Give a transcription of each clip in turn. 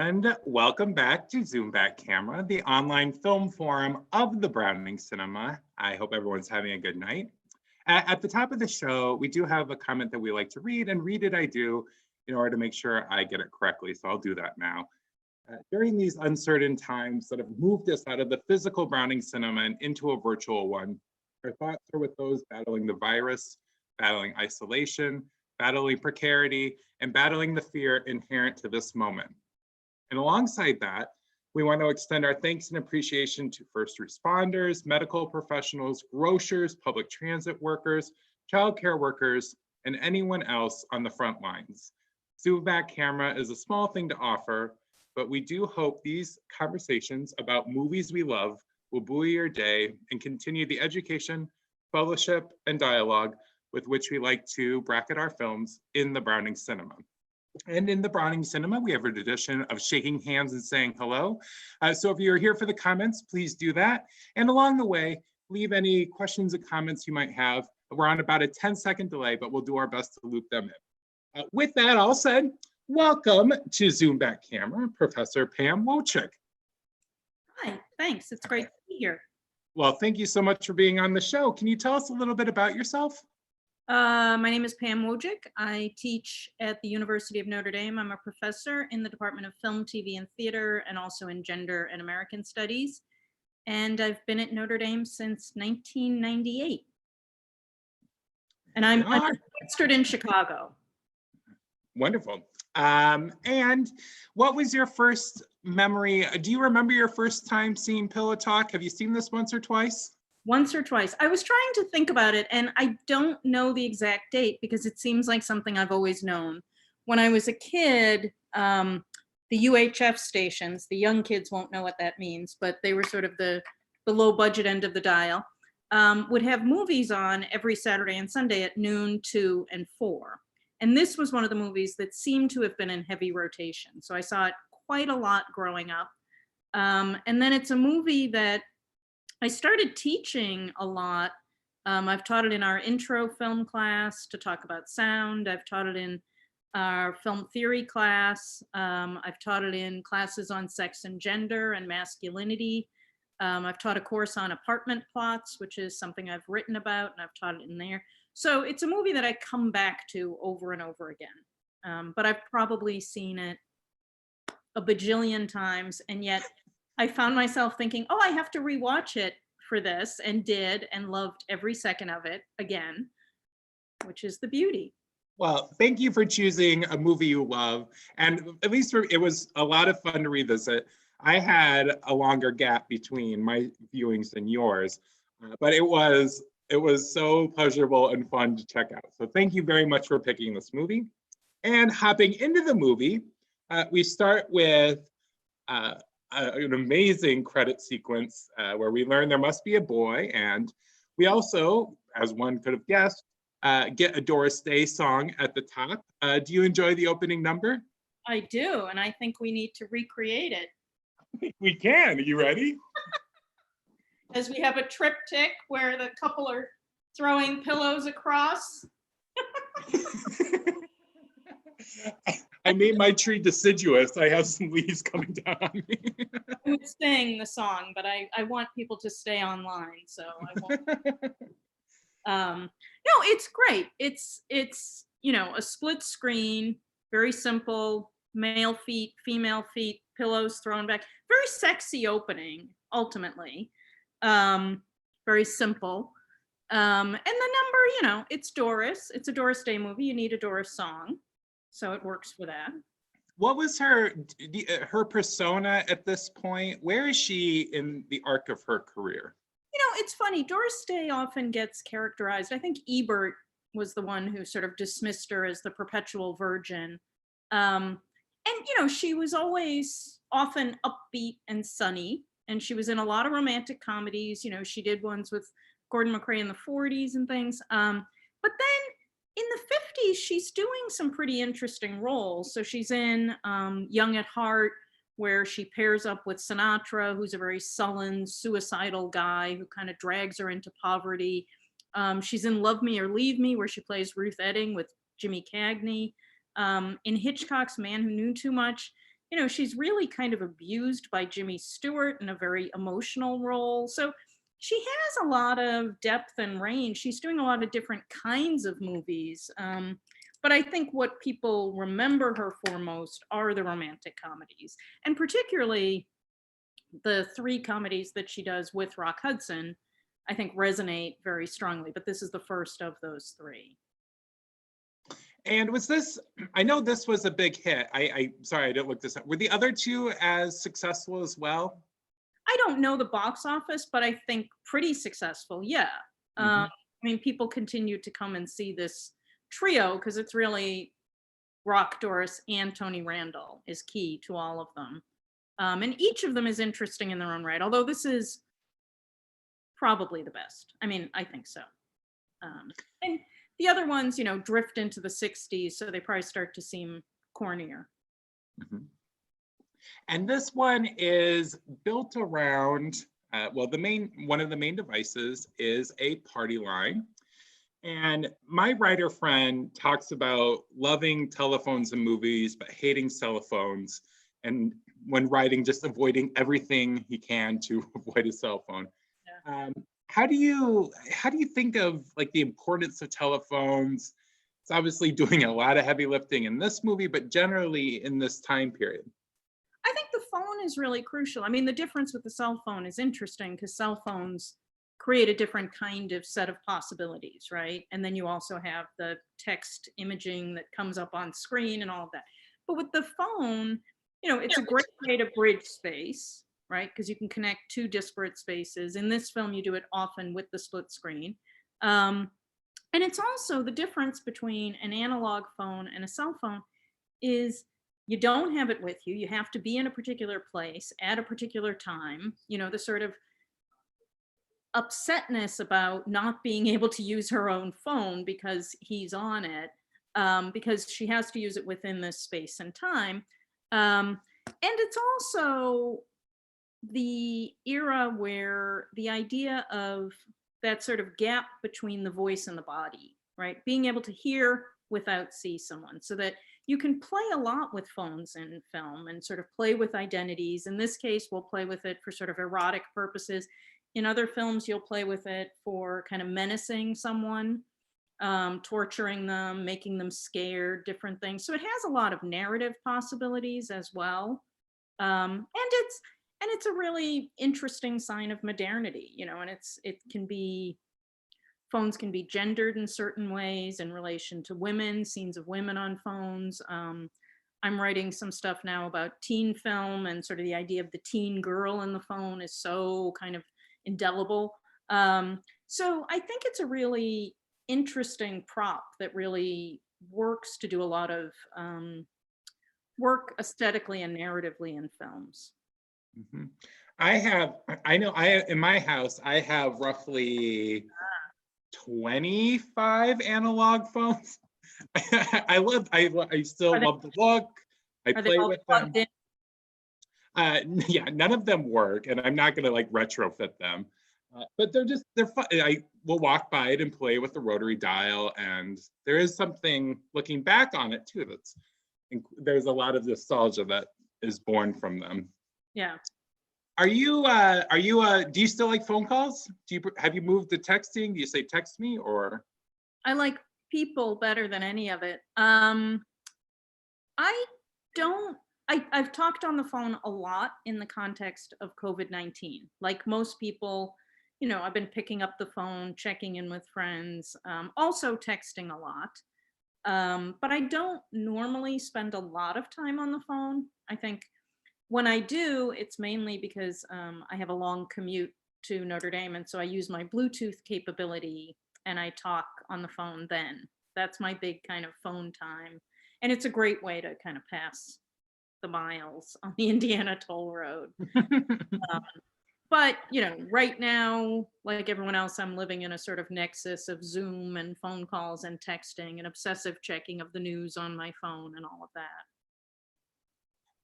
And welcome back to Zoom Back Camera, the online film forum of the Browning Cinema. I hope everyone's having a good night. At the top of the show, we do have a comment that we like to read, and read it I do in order to make sure I get it correctly, so I'll do that now. During these uncertain times that have moved us out of the physical Browning Cinema and into a virtual one, our thoughts are with those battling the virus, battling isolation, battling precarity, and battling the fear inherent to this moment. And alongside that, we want to extend our thanks and appreciation to first responders, medical professionals, grocers, public transit workers, childcare workers, and anyone else on the front lines. Zoom Back Camera is a small thing to offer, but we do hope these conversations about movies we love will buoy your day and continue the education, fellowship, and dialogue with which we like to bracket our films in the Browning Cinema. And in the Browning Cinema, we have a tradition of shaking hands and saying hello. So if you're here for the comments, please do that. And along the way, leave any questions and comments you might have. We're on about a 10-second delay, but we'll do our best to loop them in. With that all said, welcome to Zoom Back Camera, Professor Pam Wojcik. Hi, thanks. It's great to be here. Well, thank you so much for being on the show. Can you tell us a little bit about yourself? My name is Pam Wojcik. I teach at the University of Notre Dame. I'm a professor in the Department of Film, TV, and Theater, and also in Gender and American Studies. And I've been at Notre Dame since 1998. And I'm registered in Chicago. Wonderful. And what was your first memory? Do you remember your first time seeing Pillow Talk? Have you seen this once or twice? Once or twice. I was trying to think about it, and I don't know the exact date because it seems like something I've always known. When I was a kid, the UHF stations, the young kids won't know what that means, but they were sort of the low budget end of the dial, would have movies on every Saturday and Sunday at noon, 2, and 4. And this was one of the movies that seemed to have been in heavy rotation. So I saw it quite a lot growing up. And then it's a movie that I started teaching a lot. I've taught it in our intro film class to talk about sound. I've taught it in our film theory class. I've taught it in classes on sex and gender and masculinity. I've taught a course on apartment plots, which is something I've written about, and I've taught it in there. So it's a movie that I come back to over and over again. But I've probably seen it a bajillion times, and yet I found myself thinking, oh, I have to rewatch it for this, and did, and loved every second of it again, which is the beauty. Well, thank you for choosing a movie you love. And at least it was a lot of fun to revisit. I had a longer gap between my viewings and yours, but it was so pleasurable and fun to check out. So thank you very much for picking this movie. And hopping into the movie, we start with an amazing credit sequence where we learn there must be a boy, and we also, as one could have guessed, get a Doris Day song at the top. Do you enjoy the opening number? I do, and I think we need to recreate it. We can. Are you ready? As we have a triptych where the couple are throwing pillows across. I made my tree deciduous. I have some leaves coming down on me. I would sing the song, but I want people to stay online, so I won't. No, it's great. It's a split screen, very simple, male feet, female feet, pillows thrown back. Very sexy opening, ultimately. Very simple. And the number, it's Doris. It's a Doris Day movie. You need a Doris song. So it works for that. What was her persona at this point? Where is she in the arc of her career? It's funny. Doris Day often gets characterized. I think Ebert was the one who sort of dismissed her as the perpetual virgin. And she was always often upbeat and sunny. And she was in a lot of romantic comedies. She did ones with Gordon McRae in the 40s and things. But then in the 50s, she's doing some pretty interesting roles. So she's in Young at Heart, where she pairs up with Sinatra, who's a very sullen, suicidal guy who kind of drags her into poverty. She's in Love Me or Leave Me, where she plays Ruth Etting with Jimmy Cagney. In Hitchcock's Man Who Knew Too Much, she's really kind of abused by Jimmy Stewart in a very emotional role. So she has a lot of depth and range. She's doing a lot of different kinds of movies. But I think what people remember her for most are the romantic comedies, and particularly the three comedies that she does with Rock Hudson, I think resonate very strongly. But this is the first of those three. And was this, I know this was a big hit. Sorry, I didn't look this up. Were the other two as successful as well? I don't know the box office, but I think pretty successful. Yeah. Mm-hmm. I mean, people continue to come and see this trio because it's really Rock, Doris, and Tony Randall is key to all of them. And each of them is interesting in their own right, although this is probably the best. I mean, I think so. And the other ones, drift into the 60s, so they probably start to seem cornier. Mm-hmm. And this one is built around, one of the main devices is a party line. And my writer friend talks about loving telephones and movies, but hating cell phones. And when writing, just avoiding everything he can to avoid a cell phone. Yeah. How do you think of like the importance of telephones? It's obviously doing a lot of heavy lifting in this movie, but generally in this time period. I think the phone is really crucial. I mean, the difference with the cell phone is interesting because cell phones create a different kind of set of possibilities, right? And then you also have the text imaging that comes up on screen and all of that. But with the phone, it's a great way to bridge space, right? Because you can connect two disparate spaces. In this film, you do it often with the split screen. And it's also the difference between an analog phone and a cell phone is you don't have it with you. You have to be in a particular place at a particular time. The sort of upsetness about not being able to use her own phone because he's on it, because she has to use it within this space and time. And it's also the era where the idea of that sort of gap between the voice and the body, right? Being able to hear without see someone, so that you can play a lot with phones in film and sort of play with identities. In this case, we'll play with it for sort of erotic purposes. In other films, you'll play with it for kind of menacing someone, torturing them, making them scared, different things. So it has a lot of narrative possibilities as well. And it's a really interesting sign of modernity, and phones can be gendered in certain ways in relation to women, scenes of women on phones. I'm writing some stuff now about teen film, and sort of the idea of the teen girl in the phone is so kind of indelible. So I think it's a really interesting prop that really works to do a lot of work aesthetically and narratively in films. Mm-hmm. In my house, I have roughly 25 analog phones. I still love the look. I play with them. Yeah, none of them work, and I'm not gonna like retrofit them. But they're fun. I will walk by it and play with the rotary dial, and there is something looking back on it too. There's a lot of nostalgia that is born from them. Yeah. Do you still like phone calls? Have you moved to texting? Do you say text me, or? I like people better than any of it. I've talked on the phone a lot in the context of COVID-19. Like most people, I've been picking up the phone, checking in with friends, also texting a lot. But I don't normally spend a lot of time on the phone. I think when I do, it's mainly because I have a long commute to Notre Dame, and so I use my Bluetooth capability and I talk on the phone then. That's my big kind of phone time. And it's a great way to kind of pass the miles on the Indiana toll road. But, right now, like everyone else, I'm living in a sort of nexus of Zoom and phone calls and texting and obsessive checking of the news on my phone and all of that.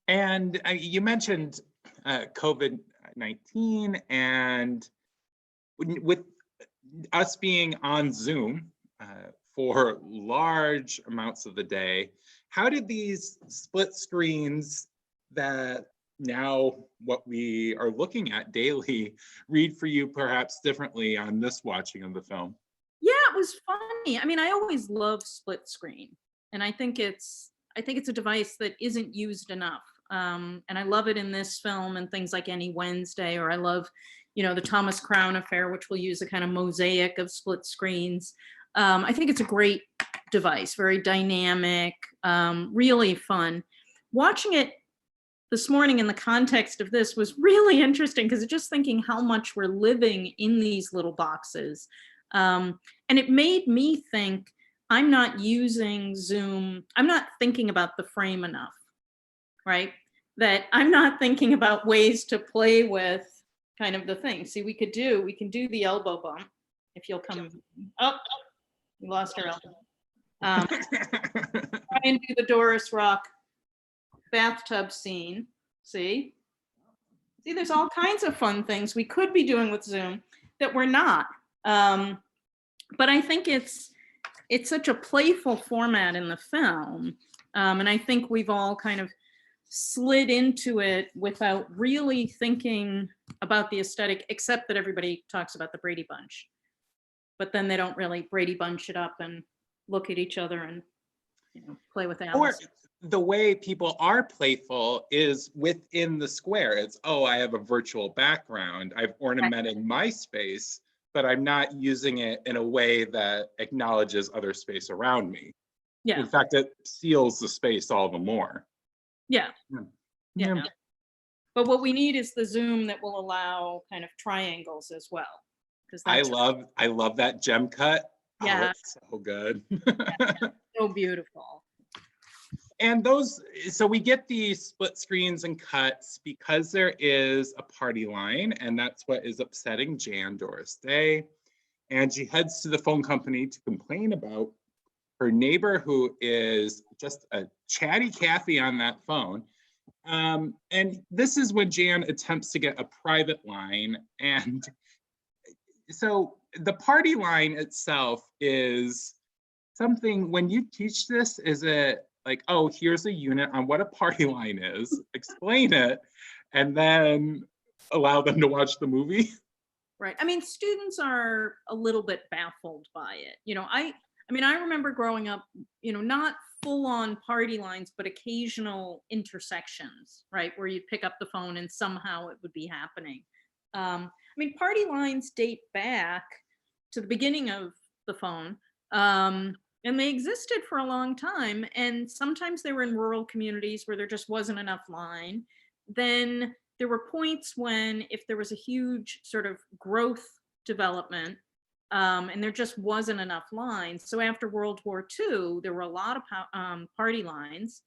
And you mentioned COVID-19, and with us being on Zoom for large amounts of the day, how did these split screens that now what we are looking at daily read for you perhaps differently on this watching of the film? Yeah, it was funny. I mean, I always love split screen, and I think it's a device that isn't used enough. And I love it in this film and things like Any Wednesday, or I love, the Thomas Crown Affair, which will use a kind of mosaic of split screens. I think it's a great device, very dynamic, really fun. Watching it this morning in the context of this was really interesting because just thinking how much we're living in these little boxes. And it made me think I'm not using Zoom, I'm not thinking about the frame enough, right? That I'm not thinking about ways to play with kind of the thing. See, we can do the elbow bump if you'll come. Oh, we lost our elbow. Try and do the Doris Rock bathtub scene. See, there's all kinds of fun things we could be doing with Zoom that we're not. But I think it's such a playful format in the film, and I think we've all kind of slid into it without really thinking about the aesthetic, except that everybody talks about the Brady Bunch, but then they don't really Brady Bunch it up and look at each other and play with animals. Or the way people are playful is within the square. It's, oh, I have a virtual background. I've ornamented my space, but I'm not using it in a way that acknowledges other space around me. Yeah. In fact, it seals the space all the more. Yeah. Yeah. But what we need is the Zoom that will allow kind of triangles as well. Because I love that gem cut. Yeah. Oh, it's so good. So beautiful. And so we get these split screens and cuts because there is a party line, and that's what is upsetting Jan Doris Day. And she heads to the phone company to complain about her neighbor, who is just a chatty Cathy on that phone. And this is when Jan attempts to get a private line. And so the party line itself is something, when you teach this, is it like, oh, here's a unit on what a party line is, explain it, and then allow them to watch the movie? Right. I mean, students are a little bit baffled by it. I mean, I remember growing up, not full on party lines, but occasional intersections, right? Where you'd pick up the phone and somehow it would be happening. I mean, party lines date back to the beginning of the phone. And they existed for a long time. And sometimes they were in rural communities where there just wasn't enough line. Then there were points when, if there was a huge sort of growth development, and there just wasn't enough lines. So after World War II, there were a lot of party lines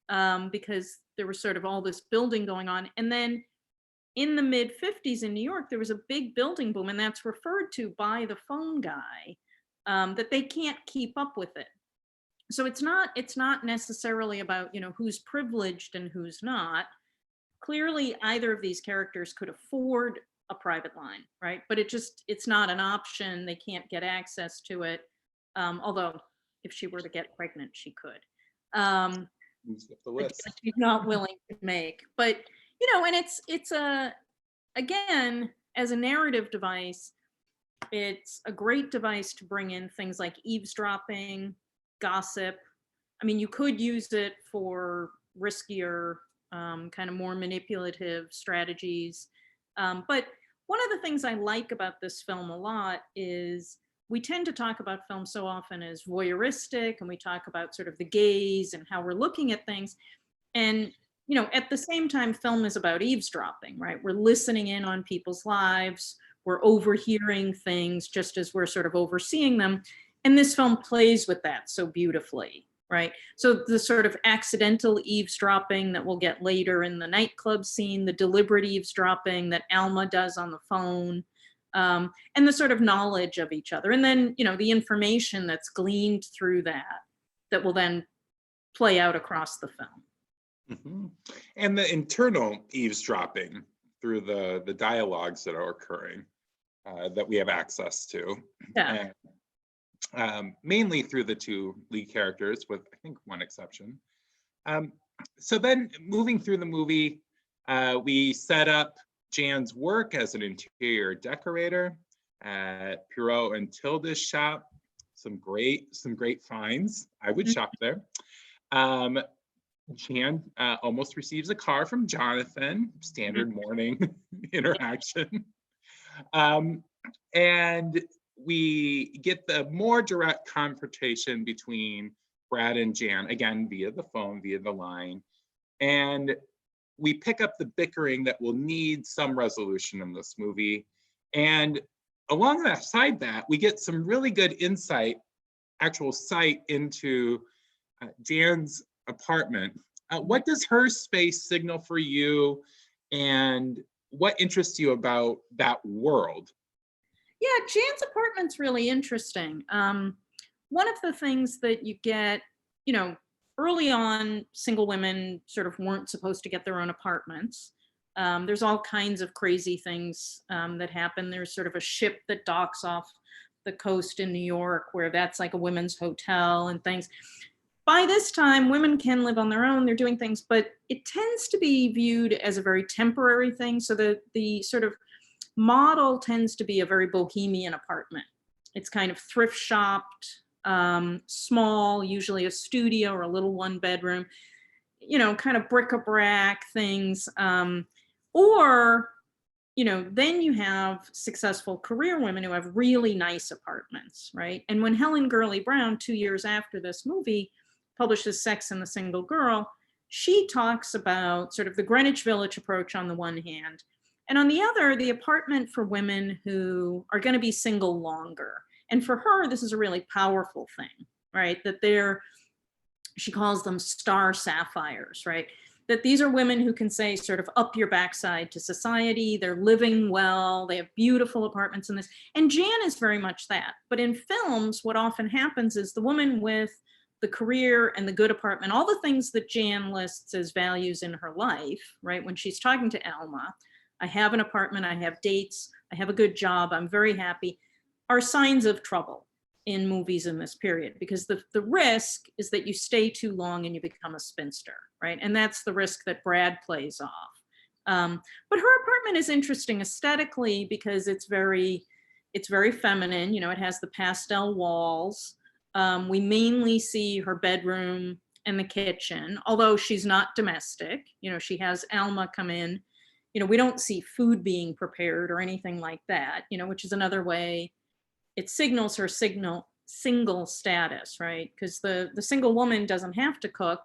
because there was sort of all this building going on. And then in the mid 50s in New York, there was a big building boom, and that's referred to by the phone guy, that they can't keep up with it. So it's not necessarily about, who's privileged and who's not. Clearly, either of these characters could afford a private line, right? But it's not an option. They can't get access to it. Although if she were to get pregnant, she could. She's not willing to make. But, and it's again, as a narrative device, it's a great device to bring in things like eavesdropping, gossip. I mean, you could use it for riskier, kind of more manipulative strategies. But one of the things I like about this film a lot is we tend to talk about film so often as voyeuristic, and we talk about sort of the gaze and how we're looking at things. And, at the same time, film is about eavesdropping, right? We're listening in on people's lives. We're overhearing things just as we're sort of overseeing them. And this film plays with that so beautifully, right? So the sort of accidental eavesdropping that we'll get later in the nightclub scene, the deliberate eavesdropping that Alma does on the phone, and the sort of knowledge of each other. And then, the information that's gleaned through that will then play out across the film. Mm-hmm. And the internal eavesdropping through the dialogues that are occurring that we have access to. Yeah. And, mainly through the two lead characters, with I think one exception. So then moving through the movie, we set up Jan's work as an interior decorator at Pierrot and Tilda's shop. Some great finds. I would shop there. Jan almost receives a car from Jonathan, standard morning interaction. And we get the more direct confrontation between Brad and Jan, again, via the phone, via the line. And we pick up the bickering that will need some resolution in this movie. And alongside that, we get some really good insight, actual sight into Jan's apartment. What does her space signal for you, and what interests you about that world? Yeah, Jan's apartment's really interesting. One of the things that you get, early on, single women sort of weren't supposed to get their own apartments. There's all kinds of crazy things that happen. There's sort of a ship that docks off the coast in New York where that's like a women's hotel and things. By this time, women can live on their own. They're doing things, but it tends to be viewed as a very temporary thing. So the sort of model tends to be a very bohemian apartment. It's kind of thrift shopped, small, usually a studio or a little one bedroom, kind of bric-a-brac things. Or, then you have successful career women who have really nice apartments, right? And when Helen Gurley Brown, 2 years after this movie, publishes Sex and the Single Girl, she talks about sort of the Greenwich Village approach on the one hand, and on the other, the apartment for women who are going to be single longer. And for her, this is a really powerful thing, right? That she calls them star sapphires, right? That these are women who can say sort of up your backside to society. They're living well. They have beautiful apartments in this. And Jan is very much that. But in films, what often happens is the woman with the career and the good apartment, all the things that Jan lists as values in her life, right? When she's talking to Alma, I have an apartment, I have dates, I have a good job, I'm very happy, are signs of trouble in movies in this period, because the risk is that you stay too long and you become a spinster, right? And that's the risk that Brad plays off. But her apartment is interesting aesthetically because it's very feminine. It has the pastel walls. We mainly see her bedroom and the kitchen, although she's not domestic. She has Alma come in. We don't see food being prepared or anything like that, which is another way it signals her single status, right? Because the single woman doesn't have to cook.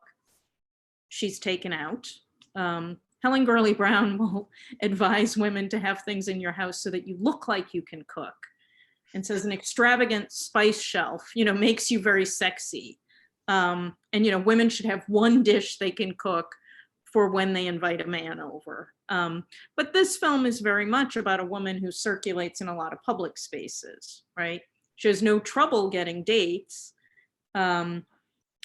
She's taken out. Helen Gurley Brown will advise women to have things in your house so that you look like you can cook, and says an extravagant spice shelf, makes you very sexy. And, women should have one dish they can cook for when they invite a man over. But this film is very much about a woman who circulates in a lot of public spaces, right? She has no trouble getting dates.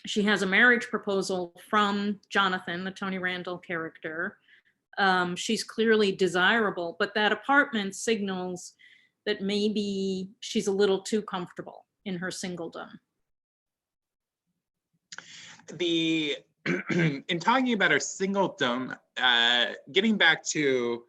She has a marriage proposal from Jonathan, the Tony Randall character. She's clearly desirable, but that apartment signals that maybe she's a little too comfortable in her singledom. In talking about her singledom, getting back to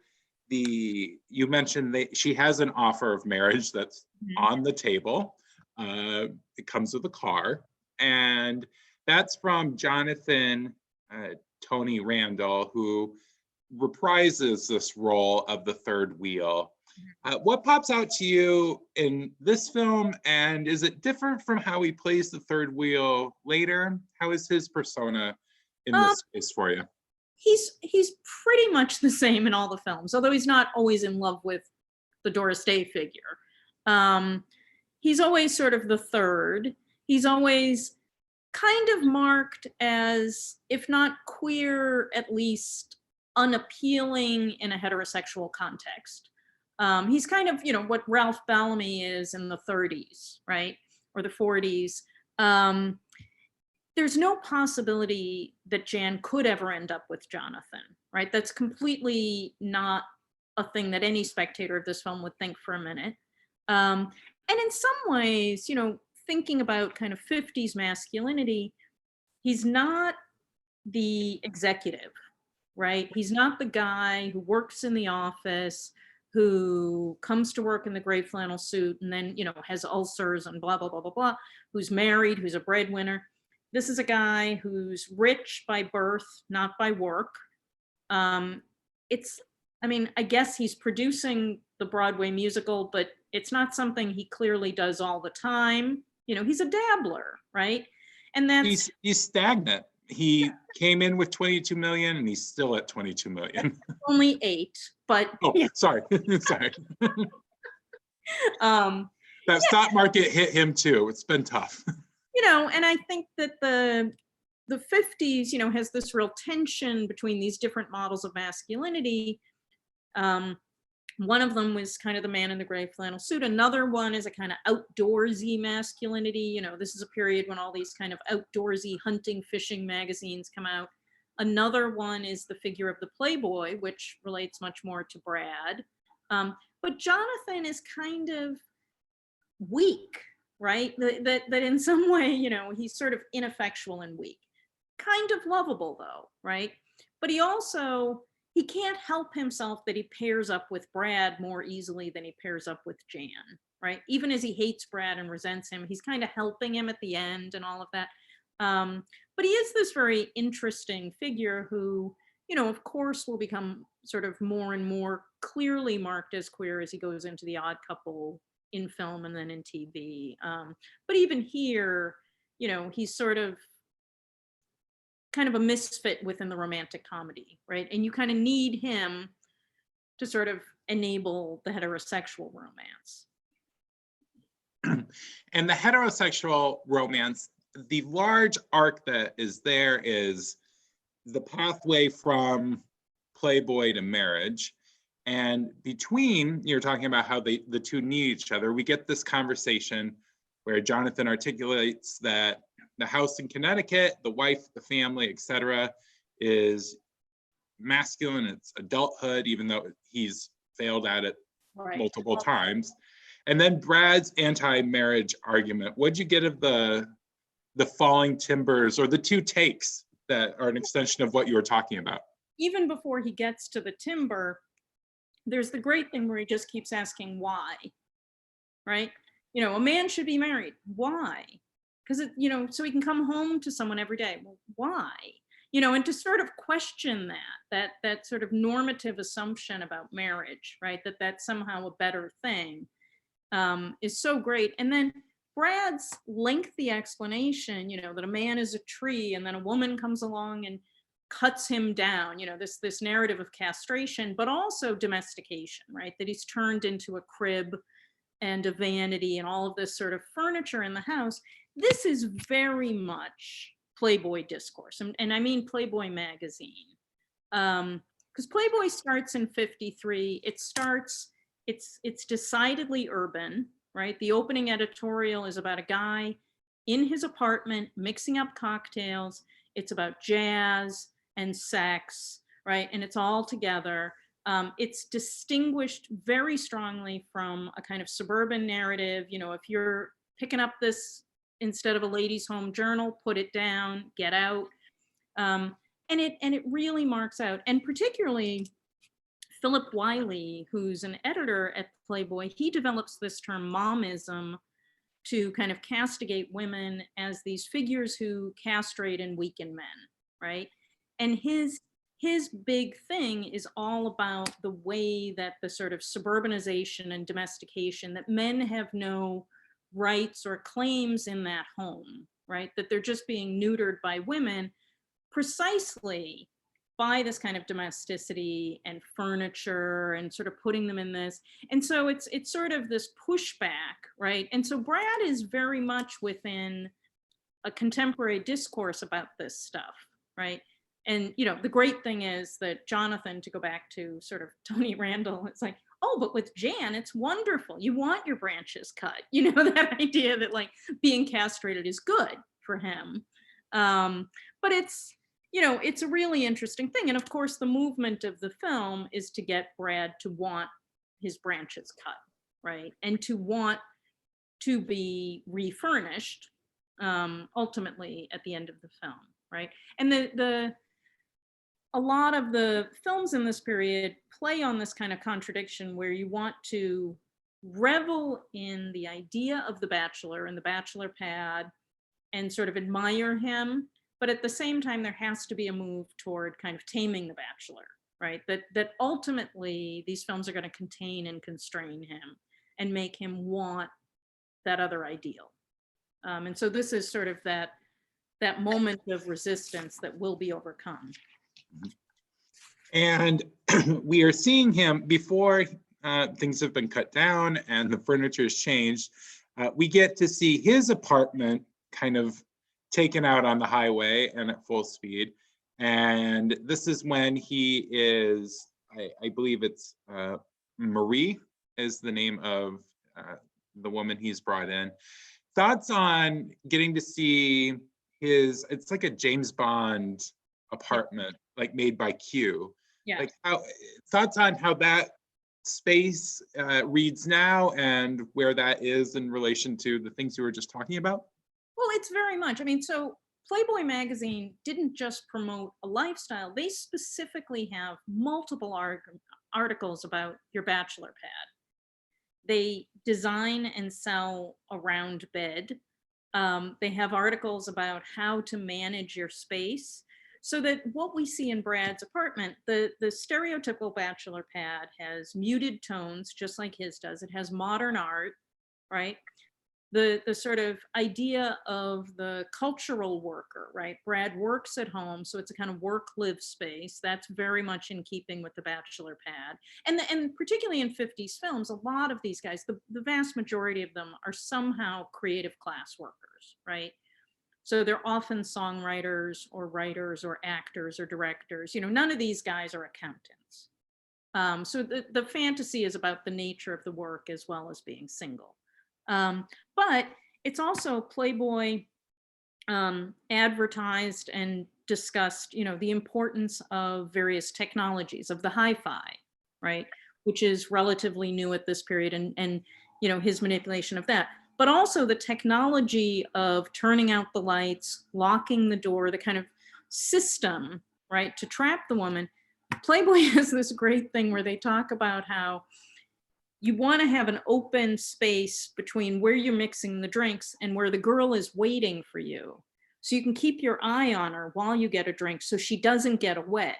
you mentioned that she has an offer of marriage that's on the table. It comes with a car, and that's from Jonathan Tony Randall, who reprises this role of the third wheel. What pops out to you in this film, and is it different from how he plays the third wheel later? How is his persona in this case for you? He's pretty much the same in all the films, although he's not always in love with the Doris Day figure. He's always sort of the third. He's always kind of marked as, if not queer, at least unappealing in a heterosexual context. He's kind of, what Ralph Bellamy is in the 30s, right? Or the 40s. There's no possibility that Jan could ever end up with Jonathan, right? That's completely not a thing that any spectator of this film would think for a minute. And in some ways, thinking about kind of 50s masculinity, he's not the executive, right? He's not the guy who works in the office, who comes to work in the gray flannel suit and then, has ulcers and blah, blah, blah, blah, blah, who's married, who's a breadwinner. This is a guy who's rich by birth, not by work. It's, I mean, I guess he's producing the Broadway musical, but it's not something he clearly does all the time. He's a dabbler, right? And that's He's stagnant. He came in with 22 million and he's still at 22 million. only 8, but Oh, sorry. Sorry. um, That stock market hit him too. It's been tough. and I think that the 50s, has this real tension between these different models of masculinity. One of them was kind of the man in the gray flannel suit. Another one is a kind of outdoorsy masculinity. This is a period when all these kind of outdoorsy hunting, fishing magazines come out. Another one is the figure of the playboy, which relates much more to Brad. But Jonathan is kind of weak, right? That in some way, he's sort of ineffectual and weak. Kind of lovable though, right? But he can't help himself that he pairs up with Brad more easily than he pairs up with Jan, right? Even as he hates Brad and resents him, he's kind of helping him at the end and all of that. But he is this very interesting figure who, of course, will become sort of more and more clearly marked as queer as he goes into The Odd Couple in film and then in TV. But even here, he's sort of kind of a misfit within the romantic comedy, right? And you kind of need him to sort of enable the heterosexual romance. And the heterosexual romance, the large arc that is there is the pathway from playboy to marriage. And between, you're talking about how the two need each other, we get this conversation where Jonathan articulates that the house in Connecticut, the wife, the family, etc., is masculine, it's adulthood, even though he's failed at it multiple times. And then Brad's anti-marriage argument. What'd you get of the falling timbers, or the two takes that are an extension of what you were talking about? Even before he gets to the timber, there's the great thing where he just keeps asking why, right? A man should be married. Why? Because so he can come home to someone every day. Well, why? And to sort of question that sort of normative assumption about marriage, right? That's somehow a better thing, is so great. And then Brad's lengthy explanation, that a man is a tree and then a woman comes along and cuts him down, this narrative of castration, but also domestication, right? That he's turned into a crib and a vanity and all of this sort of furniture in the house. This is very much Playboy discourse. And I mean Playboy magazine. Because Playboy starts in 53. It's decidedly urban, right? The opening editorial is about a guy in his apartment mixing up cocktails. It's about jazz and sex, right? And it's all together. It's distinguished very strongly from a kind of suburban narrative. If you're picking up this instead of a ladies' home journal, put it down, get out. And it really marks out. And particularly Philip Wiley, who's an editor at Playboy, he develops this term momism to kind of castigate women as these figures who castrate and weaken men, right? And his big thing is all about the way that the sort of suburbanization and domestication, that men have no rights or claims in that home, right? That they're just being neutered by women precisely by this kind of domesticity and furniture and sort of putting them in this. And so it's sort of this pushback, right? And so Brad is very much within a contemporary discourse about this stuff, right? And, the great thing is that Jonathan, to go back to sort of Tony Randall, it's like, oh, but with Jan, it's wonderful. You want your branches cut. That idea that like being castrated is good for him. But it's a really interesting thing. And of course, the movement of the film is to get Brad to want his branches cut, right? And to want to be refurnished, ultimately at the end of the film, right? And a lot of the films in this period play on this kind of contradiction where you want to revel in the idea of the bachelor and the bachelor pad and sort of admire him, but at the same time there has to be a move toward kind of taming the bachelor, right? That ultimately these films are going to contain and constrain him and make him want that other ideal. And so this is sort of that moment of resistance that will be overcome. And we are seeing him before things have been cut down and the furniture is changed. We get to see his apartment kind of taken out on the highway and at full speed. And this is when he is, I believe it's Marie is the name of the woman he's brought in. Thoughts on getting to see his, it's like a James Bond apartment, like made by Q. Yeah. Like thoughts on how that space reads now and where that is in relation to the things you were just talking about? Well, it's very much, I mean, so Playboy magazine didn't just promote a lifestyle. They specifically have multiple articles about your bachelor pad. They design and sell a round bed. They have articles about how to manage your space. So that what we see in Brad's apartment, the stereotypical bachelor pad has muted tones, just like his does. It has modern art, right? The sort of idea of the cultural worker, right? Brad works at home, so it's a kind of work-live space. That's very much in keeping with the bachelor pad. And particularly in 50s films, a lot of these guys, the vast majority of them are somehow creative class workers, right? So they're often songwriters or writers or actors or directors. You know, none of these guys are accountants. So the fantasy is about the nature of the work as well as being single. But it's also Playboy advertised and discussed, you know, the importance of various technologies, of the hi-fi, right? Which is relatively new at this period, and you know, his manipulation of that. But also the technology of turning out the lights, locking the door, the kind of system, right, to trap the woman. Playboy has this great thing where they talk about how you want to have an open space between where you're mixing the drinks and where the girl is waiting for you. So you can keep your eye on her while you get a drink so she doesn't get away,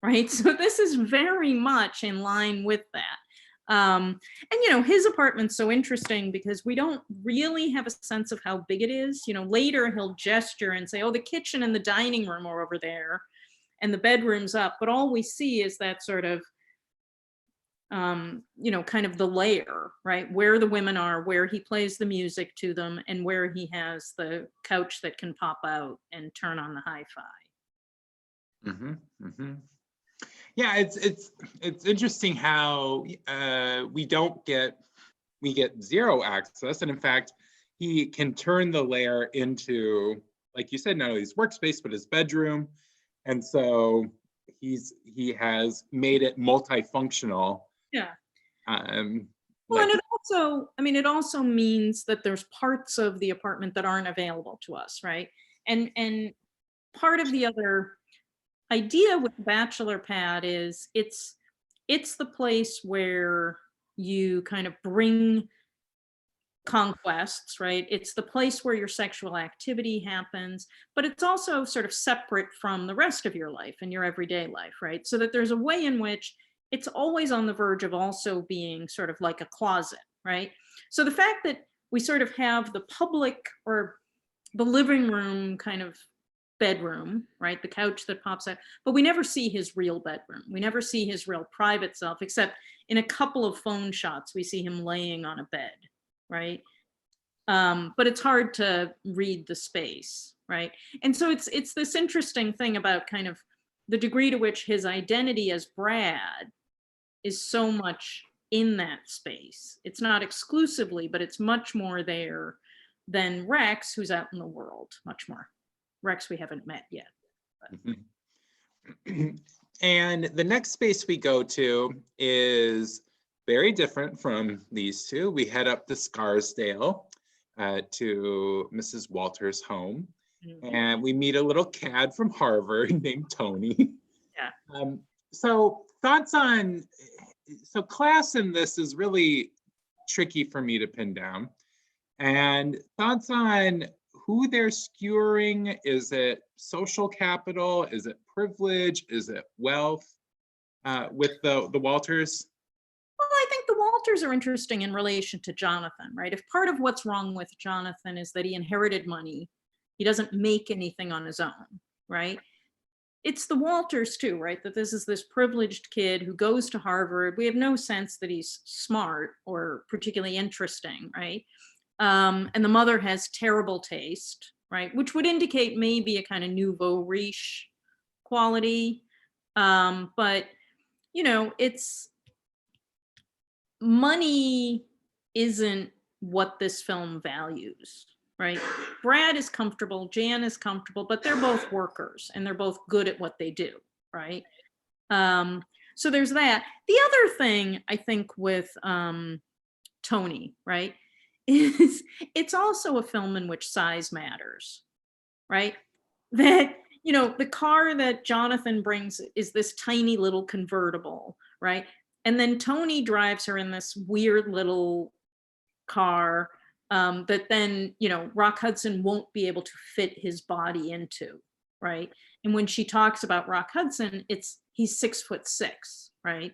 right? So this is very much in line with that. And you know, his apartment's so interesting because we don't really have a sense of how big it is. You know, later he'll gesture and say, oh, the kitchen and the dining room are over there and the bedroom's up. But all we see is that sort of, you know, kind of the layer, right? Where the women are, where he plays the music to them, and where he has the couch that can pop out and turn on the hi-fi. Mm-hmm, mm-hmm. Yeah, it's interesting how we get zero access, and in fact, he can turn the lair into, like you said, not only his workspace but his bedroom, and so he has made it multifunctional. Yeah. Well, and it also, I mean, it also means that there's parts of the apartment that aren't available to us, right? And part of the other idea with bachelor pad is it's the place where you kind of bring conquests, right? It's the place where your sexual activity happens, but it's also sort of separate from the rest of your life and your everyday life, right? So that there's a way in which it's always on the verge of also being sort of like a closet, right? So the fact that we sort of have the public or the living room kind of bedroom, right? The couch that pops out, but we never see his real bedroom. We never see his real private self, except in a couple of phone shots, we see him laying on a bed, right? But it's hard to read the space, right? And so it's this interesting thing about kind of the degree to which his identity as Brad is so much in that space. It's not exclusively, but it's much more there than Rex, who's out in the world, much more. Rex we haven't met yet. And the next space we go to is very different from these two. We head up to Scarsdale to Mrs. Walter's home. and we meet a little cad from Harvard named Tony. Yeah. So thoughts on, so class in this is really tricky for me to pin down. And thoughts on who they're skewering. Is it social capital? Is it privilege? Is it wealth with the Walters? Well, I think the Walters are interesting in relation to Jonathan, right? If part of what's wrong with Jonathan is that he inherited money, he doesn't make anything on his own, right? It's the Walters too, right? That this is this privileged kid who goes to Harvard. We have no sense that he's smart or particularly interesting, right? And the mother has terrible taste, right? Which would indicate maybe a kind of nouveau riche quality. But, you know, it's money isn't what this film values, right? Brad is comfortable, Jan is comfortable, but they're both workers and they're both good at what they do, right? So there's that. The other thing I think with Tony, right, is it's also a film in which size matters, right? That, you know, the car that Jonathan brings is this tiny little convertible, right? And then Tony drives her in this weird little car that then, you know, Rock Hudson won't be able to fit his body into, right? And when she talks about Rock Hudson, he's 6'6", right?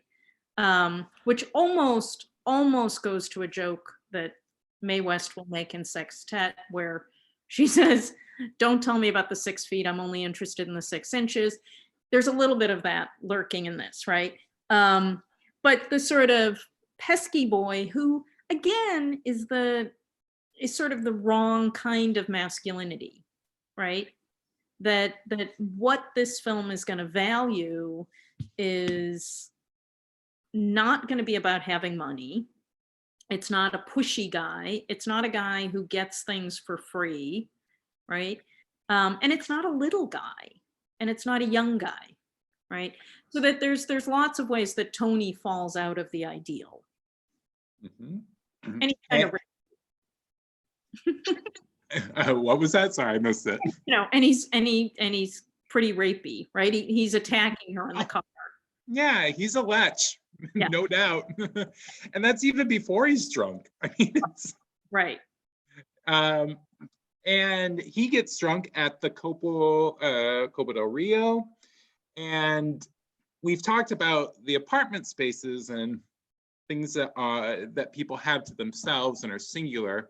Which almost goes to a joke that Mae West will make in Sextet, where she says, "Don't tell me about the 6 feet. I'm only interested in the 6 inches." There's a little bit of that lurking in this, right? But the sort of pesky boy who, again, is sort of the wrong kind of masculinity, right? That what this film is going to value is not going to be about having money. It's not a pushy guy. It's not a guy who gets things for free, right? And it's not a little guy, and it's not a young guy, right? So that there's lots of ways that Tony falls out of the ideal. Mm-hmm. And he kind of what was that? Sorry, I missed it. You know, and he's pretty rapey, right? He's attacking her in the car. Yeah, he's a lech, Yeah. No doubt. And that's even before he's drunk. I mean, right. And he gets drunk at the Copa del Rio. And we've talked about the apartment spaces and things that people have to themselves and are singular.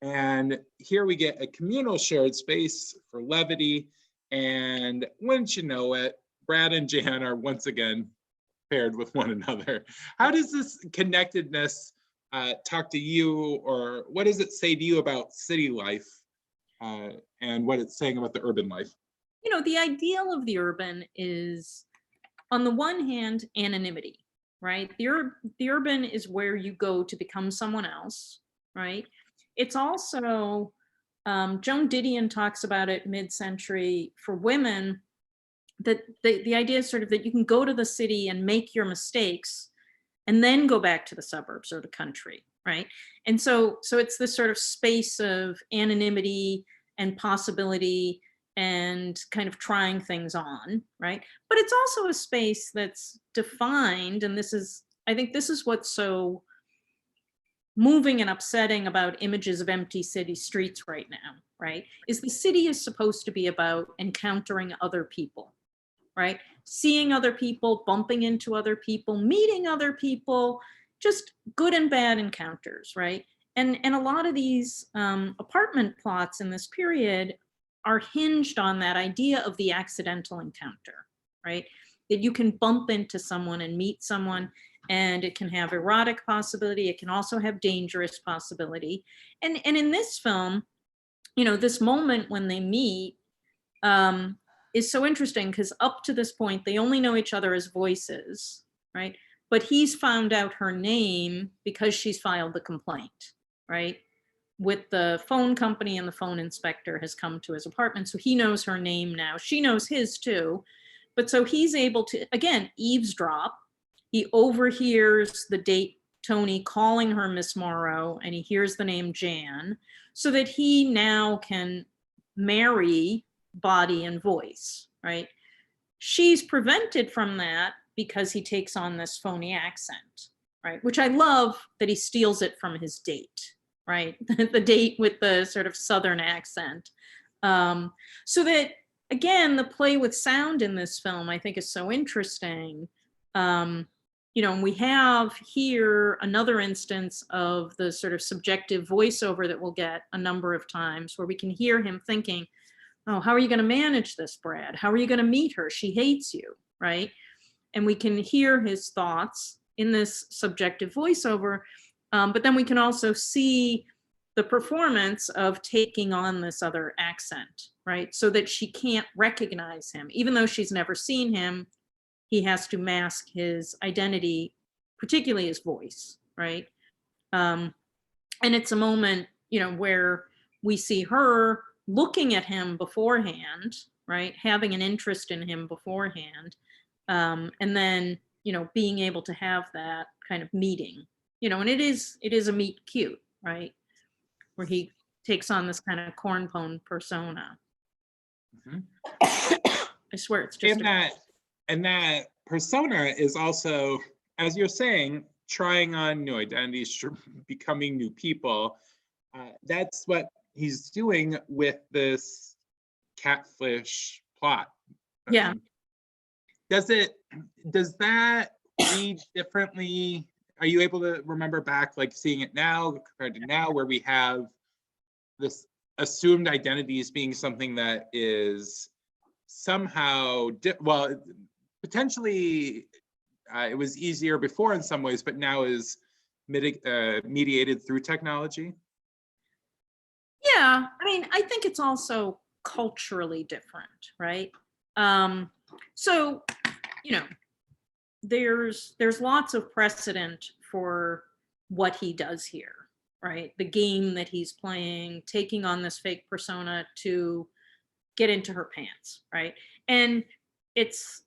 And here we get a communal shared space for levity. And wouldn't you know it, Brad and Jan are once again paired with one another. How does this connectedness talk to you, or what does it say to you about city life and what it's saying about the urban life? You know, the ideal of the urban is, on the one hand, anonymity, right? The urban is where you go to become someone else, right? It's also, Joan Didion talks about it mid-century for women, that the idea is sort of that you can go to the city and make your mistakes and then go back to the suburbs or the country, right? And so it's this sort of space of anonymity and possibility and kind of trying things on, right? But it's also a space that's defined, and I think this is what's so moving and upsetting about images of empty city streets right now, right? Is the city is supposed to be about encountering other people, right? Seeing other people, bumping into other people, meeting other people, just good and bad encounters, right? And a lot of these apartment plots in this period are hinged on that idea of the accidental encounter, right? That you can bump into someone and meet someone, and it can have erotic possibility. It can also have dangerous possibility. And in this film, you know, this moment when they meet is so interesting, because up to this point, they only know each other as voices, right? But he's found out her name because she's filed the complaint, right? With the phone company, and the phone inspector has come to his apartment. So he knows her name now. She knows his too. But so he's able to, again, eavesdrop. He overhears the date Tony calling her Miss Morrow, and he hears the name Jan, so that he now can marry body and voice, right? She's prevented from that because he takes on this phony accent, right? Which I love that he steals it from his date, right? The date with the sort of Southern accent. So that, again, the play with sound in this film, I think, is so interesting. You know, and we have here another instance of the sort of subjective voiceover that we'll get a number of times, where we can hear him thinking, oh, how are you going to manage this, Brad? How are you going to meet her? She hates you, right? And we can hear his thoughts in this subjective voiceover, but then we can also see the performance of taking on this other accent, right? So that she can't recognize him. Even though she's never seen him, he has to mask his identity, particularly his voice, right? And it's a moment, you know, where we see her looking at him beforehand, right? Having an interest in him beforehand. And then, you know, being able to have that kind of meeting, you know, and it is a meet cute, right? Where he takes on this kind of cornpone persona. Mhm. I swear it's just And that persona is also, as you're saying, trying on new identities, becoming new people. That's what he's doing with this catfish plot. Yeah. Does that read differently? Are you able to remember back, like seeing it now compared to now, where we have this assumed identities being something that is somehow, well, potentially it was easier before in some ways, but now is mediated through technology? Yeah, I mean, I think it's also culturally different, right? So, you know, there's lots of precedent for what he does here, right? The game that he's playing, taking on this fake persona to get into her pants, right? And it's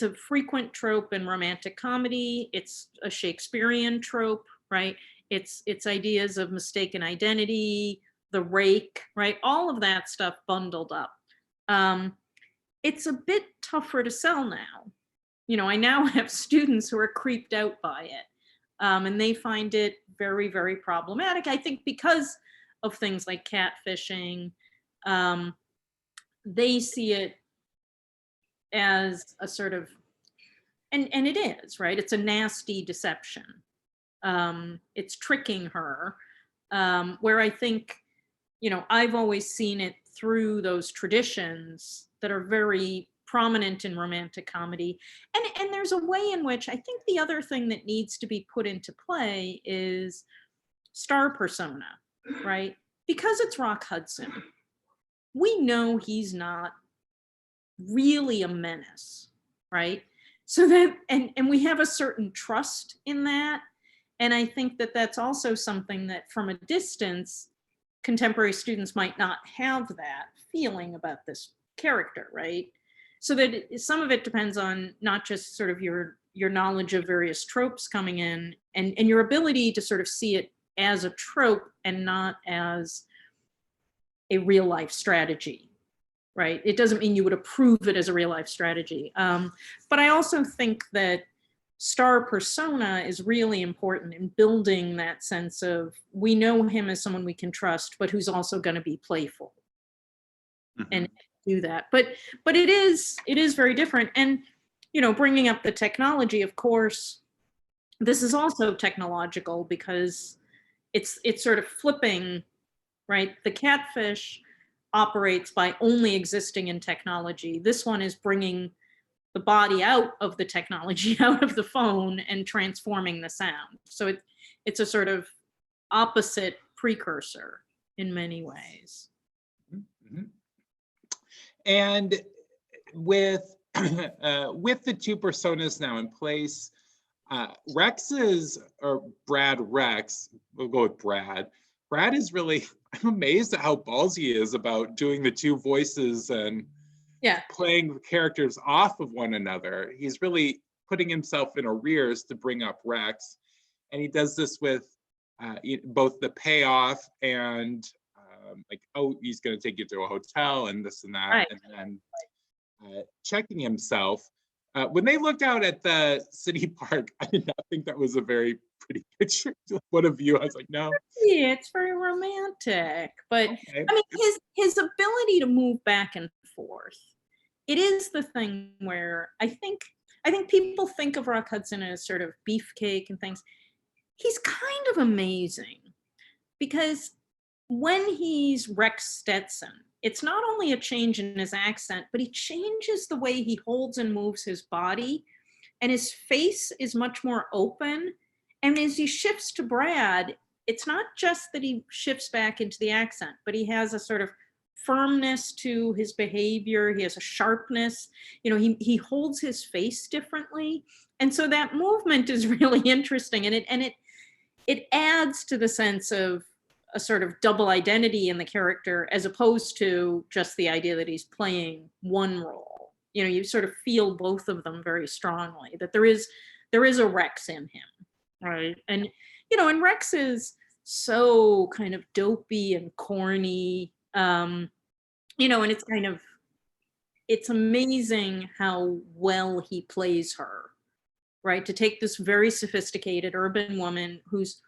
a frequent trope in romantic comedy. It's a Shakespearean trope, right? It's ideas of mistaken identity, the rake, right? All of that stuff bundled up. It's a bit tougher to sell now. You know, I now have students who are creeped out by it, and they find it very, very problematic. I think because of things like catfishing, they see it as a sort of, and it is, right? It's a nasty deception. It's tricking her, where I think, you know, I've always seen it through those traditions that are very prominent in romantic comedy. And there's a way in which I think the other thing that needs to be put into play is star persona, right? Because it's Rock Hudson, we know he's not really a menace, right? So that, and we have a certain trust in that. And I think that that's also something that from a distance, contemporary students might not have that feeling about this character, right? So that some of it depends on not just sort of your knowledge of various tropes coming in, and your ability to sort of see it as a trope and not as a real life strategy, right? It doesn't mean you would approve it as a real life strategy. But I also think that star persona is really important in building that sense of, we know him as someone we can trust, but who's also going to be playful. Mm-hmm. And do that. But it is very different. And, you know, bringing up the technology, of course, this is also technological because it's sort of flipping, right? The catfish operates by only existing in technology. This one is bringing the body out of the technology, out of the phone, and transforming the sound. So it's a sort of opposite precursor in many ways. Mm-hmm. And with the two personas now in place, Rex, we'll go with Brad. Brad is really, I'm amazed at how ballsy he is about doing the two voices and playing characters off of one another. He's really putting himself in arrears to bring up Rex. And he does this with both the payoff and like, oh, he's going to take you to a hotel and this and that, Right. and then checking himself. When they looked out at the city park, I did not think that was a very pretty picture. What a view. I was like, no. Yeah, it's very romantic. But Okay. I mean, his ability to move back and forth, it is the thing where I think people think of Rock Hudson as sort of beefcake and things. He's kind of amazing because when he's Rex Stetson, it's not only a change in his accent, but he changes the way he holds and moves his body, and his face is much more open. And as he shifts to Brad, it's not just that he shifts back into the accent, but he has a sort of firmness to his behavior. He has a sharpness. He holds his face differently. And so that movement is really interesting. And it adds to the sense of a sort of double identity in the character, as opposed to just the idea that he's playing one role. You sort of feel both of them very strongly, that there is a Rex in him, right? And Rex is so kind of dopey and corny, and it's amazing how well he plays her, right? To take this very sophisticated urban woman who's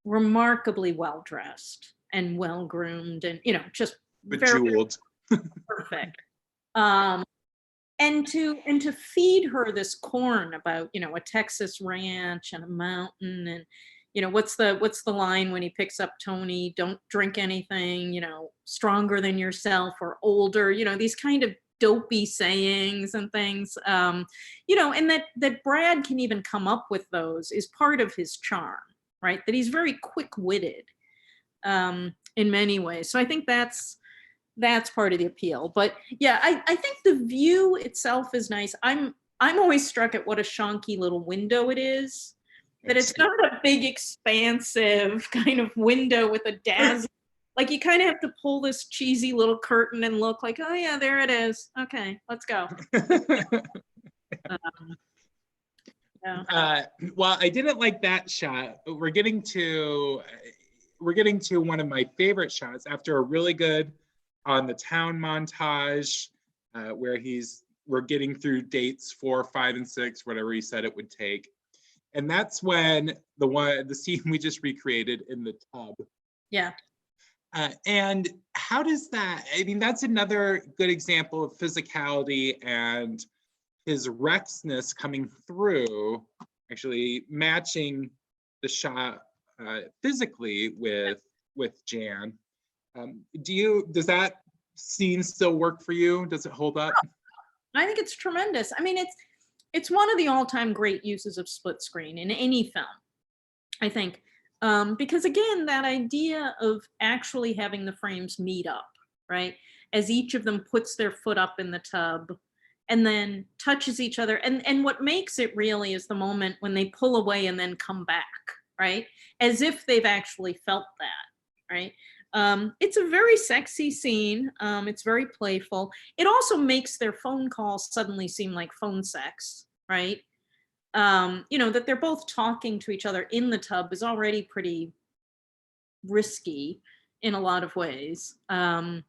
remarkably well dressed and well groomed and just very Bejeweled. perfect, and to feed her this corn about a Texas ranch and a mountain. And what's the line when he picks up Tony? Don't drink anything stronger than yourself or older. These kind of dopey sayings and things. And that Brad can even come up with those is part of his charm, right? That he's very quick-witted in many ways. So I think that's part of the appeal. But yeah, I think the view itself is nice. I'm always struck at what a shonky little window it is. That it's not a big, expansive kind of window with a dazzle. Like you kind of have to pull this cheesy little curtain and look like, oh yeah, there it is. Okay, let's go. Yeah. Well, I didn't like that shot, but we're getting to one of my favorite shots after a really good on the town montage, where we're getting through dates 4, 5, and 6, whatever he said it would take. And that's when the scene we just recreated in the tub. Yeah. And how does that, I mean, that's another good example of physicality and his Rexness coming through, actually matching the shot physically with Jan. Does that scene still work for you? Does it hold up? I think it's tremendous. I mean, it's one of the all-time great uses of split screen in any film, I think. Because again, that idea of actually having the frames meet up, right? As each of them puts their foot up in the tub and then touches each other. And what makes it really is the moment when they pull away and then come back, right? As if they've actually felt that, right? It's a very sexy scene. It's very playful. It also makes their phone calls suddenly seem like phone sex, right? That they're both talking to each other in the tub is already pretty risky in a lot of ways. And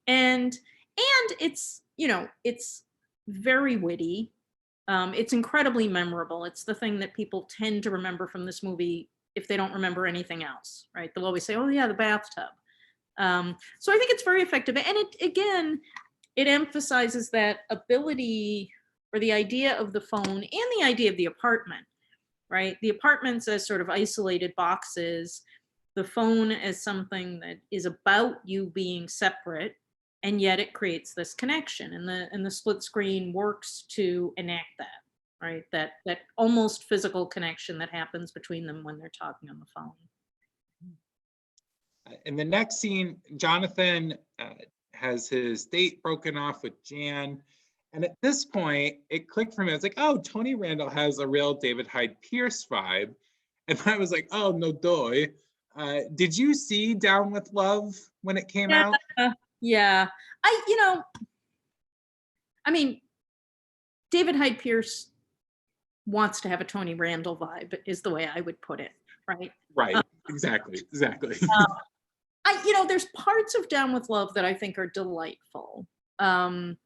it's, it's very witty. It's incredibly memorable. It's the thing that people tend to remember from this movie if they don't remember anything else, right? They'll always say, oh yeah, the bathtub. So I think it's very effective. And it emphasizes that ability, or the idea of the phone and the idea of the apartment, right? The apartments as sort of isolated boxes, the phone as something that is about you being separate, and yet it creates this connection, and the split screen works to enact that, right? That almost physical connection that happens between them when they're talking on the phone. In the next scene, Jonathan has his date broken off with Jan. And at this point, it clicked for me. I was like, oh, Tony Randall has a real David Hyde Pierce vibe. And I was like, oh, no doy. Did you see Down with Love when it came out? Yeah. I mean, David Hyde Pierce wants to have a Tony Randall vibe, is the way I would put it, right? Right, exactly. there's parts of Down with Love that I think are delightful. Um,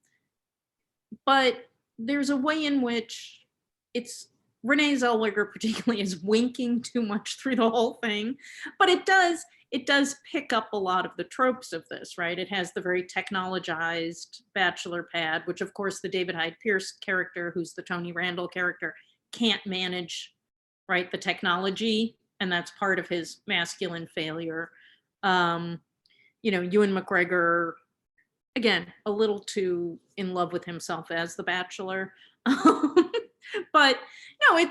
but there's a way in which it's Renee Zellweger particularly is winking too much through the whole thing, but it does pick up a lot of the tropes of this, right? It has the very technologized bachelor pad, which of course the David Hyde Pierce character, who's the Tony Randall character, can't manage, right? The technology, and that's part of his masculine failure. Um, Ewan McGregor, again, a little too in love with himself as the bachelor. But no,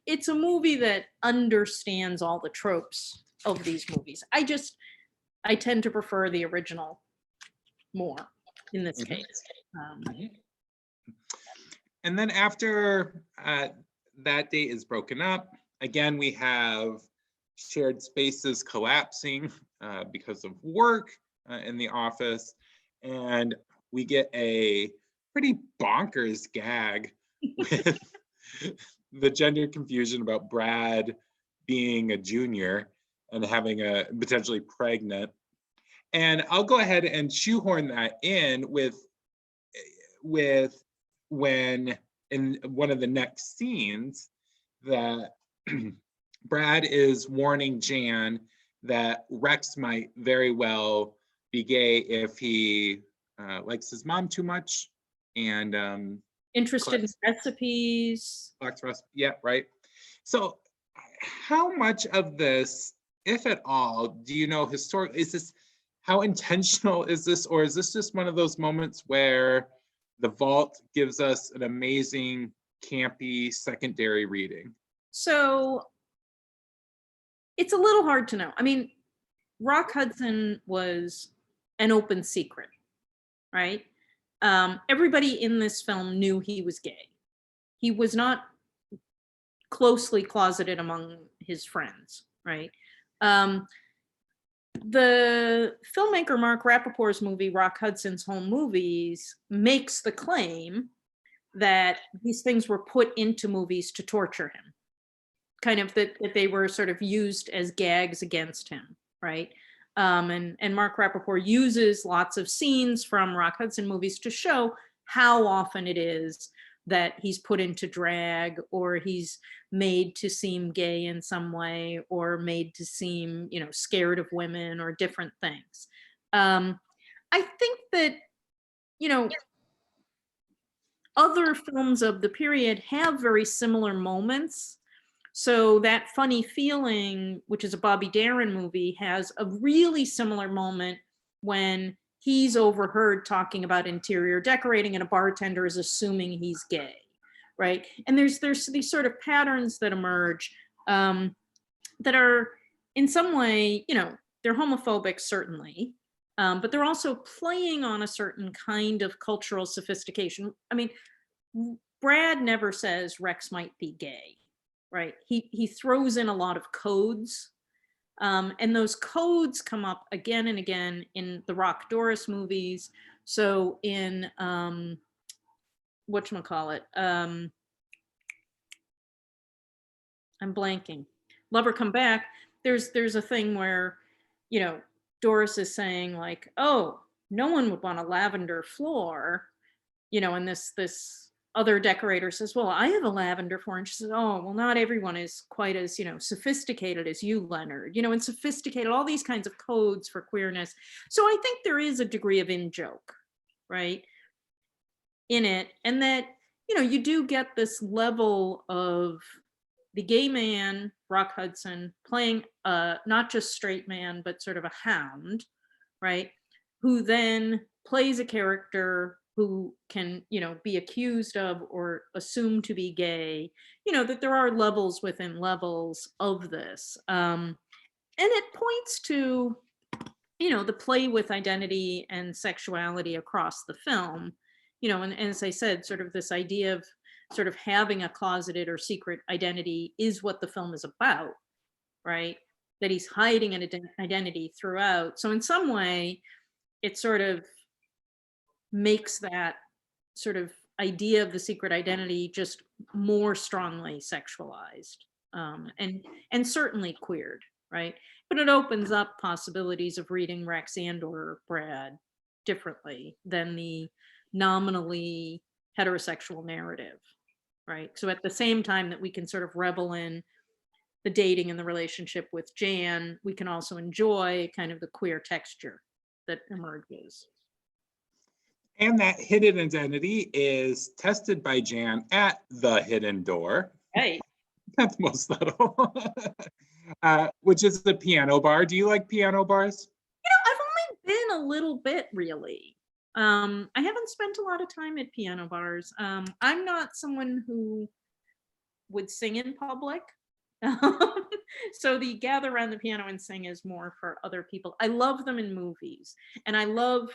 it's a movie that understands all the tropes of these movies. I tend to prefer the original more in this Mhm. case. Mhm. And then after that date is broken up, again, we have shared spaces collapsing because of work in the office. And we get a pretty bonkers gag with the gender confusion about Brad being a junior and having a potentially pregnant. And I'll go ahead and shoehorn that in with when in one of the next scenes that Brad is warning Jan that Rex might very well be gay if he likes his mom too much and Interested in collects recipes. yeah, right. So how much of this, if at all, do you know historic is this, how intentional is this, or is this just one of those moments where the vault gives us an amazing campy secondary reading? So it's a little hard to know. I mean, Rock Hudson was an open secret, right? Everybody in this film knew he was gay. He was not closely closeted among his friends, right? Um, the filmmaker Mark Rappaport's movie, Rock Hudson's Home Movies, makes the claim that these things were put into movies to torture him, kind of that they were sort of used as gags against him, right? And Mark Rappaport uses lots of scenes from Rock Hudson movies to show how often it is that he's put into drag, or he's made to seem gay in some way, or made to seem, scared of women, or different things. I think that, you know, other films of the period have very similar moments. So that Funny Feeling, which is a Bobby Darin movie, has a really similar moment when he's overheard talking about interior decorating and a bartender is assuming he's gay, right? And there's these sort of patterns that emerge that are in some way, they're homophobic, certainly, but they're also playing on a certain kind of cultural sophistication. I mean, Brad never says Rex might be gay, right? He throws in a lot of codes, and those codes come up again and again in the Rock Doris movies. So in whatchamacallit, I'm blanking. Lover Come Back. There's a thing where, Doris is saying like, oh, no one would want a lavender floor, and this other decorator says, well, I have a lavender floor. And she says, oh, well, not everyone is quite as, sophisticated as you, Leonard, and sophisticated, all these kinds of codes for queerness. So I think there is a degree of in-joke, right, in it. And that, you do get this level of the gay man, Rock Hudson, playing not just straight man, but sort of a hound, right? Who then plays a character who can, be accused of or assumed to be gay, that there are levels within levels of this. And it points to, the play with identity and sexuality across the film, and as I said, sort of this idea of sort of having a closeted or secret identity is what the film is about, right? That he's hiding an identity throughout. So in some way, it sort of makes that sort of idea of the secret identity just more strongly sexualized, and certainly queered. right? But it opens up possibilities of reading Rex and or Brad differently than the nominally heterosexual narrative, right? So at the same time that we can sort of revel in the dating and the relationship with Jan, we can also enjoy kind of the queer texture that emerges. And that hidden identity is tested by Jan at the hidden door. Right. Not the most subtle. Which is the piano bar. Do you like piano bars? I've only been a little bit, really. I haven't spent a lot of time at piano bars. I'm not someone who would sing in public. So the gather around the piano and sing is more for other people. I love them in movies, and I love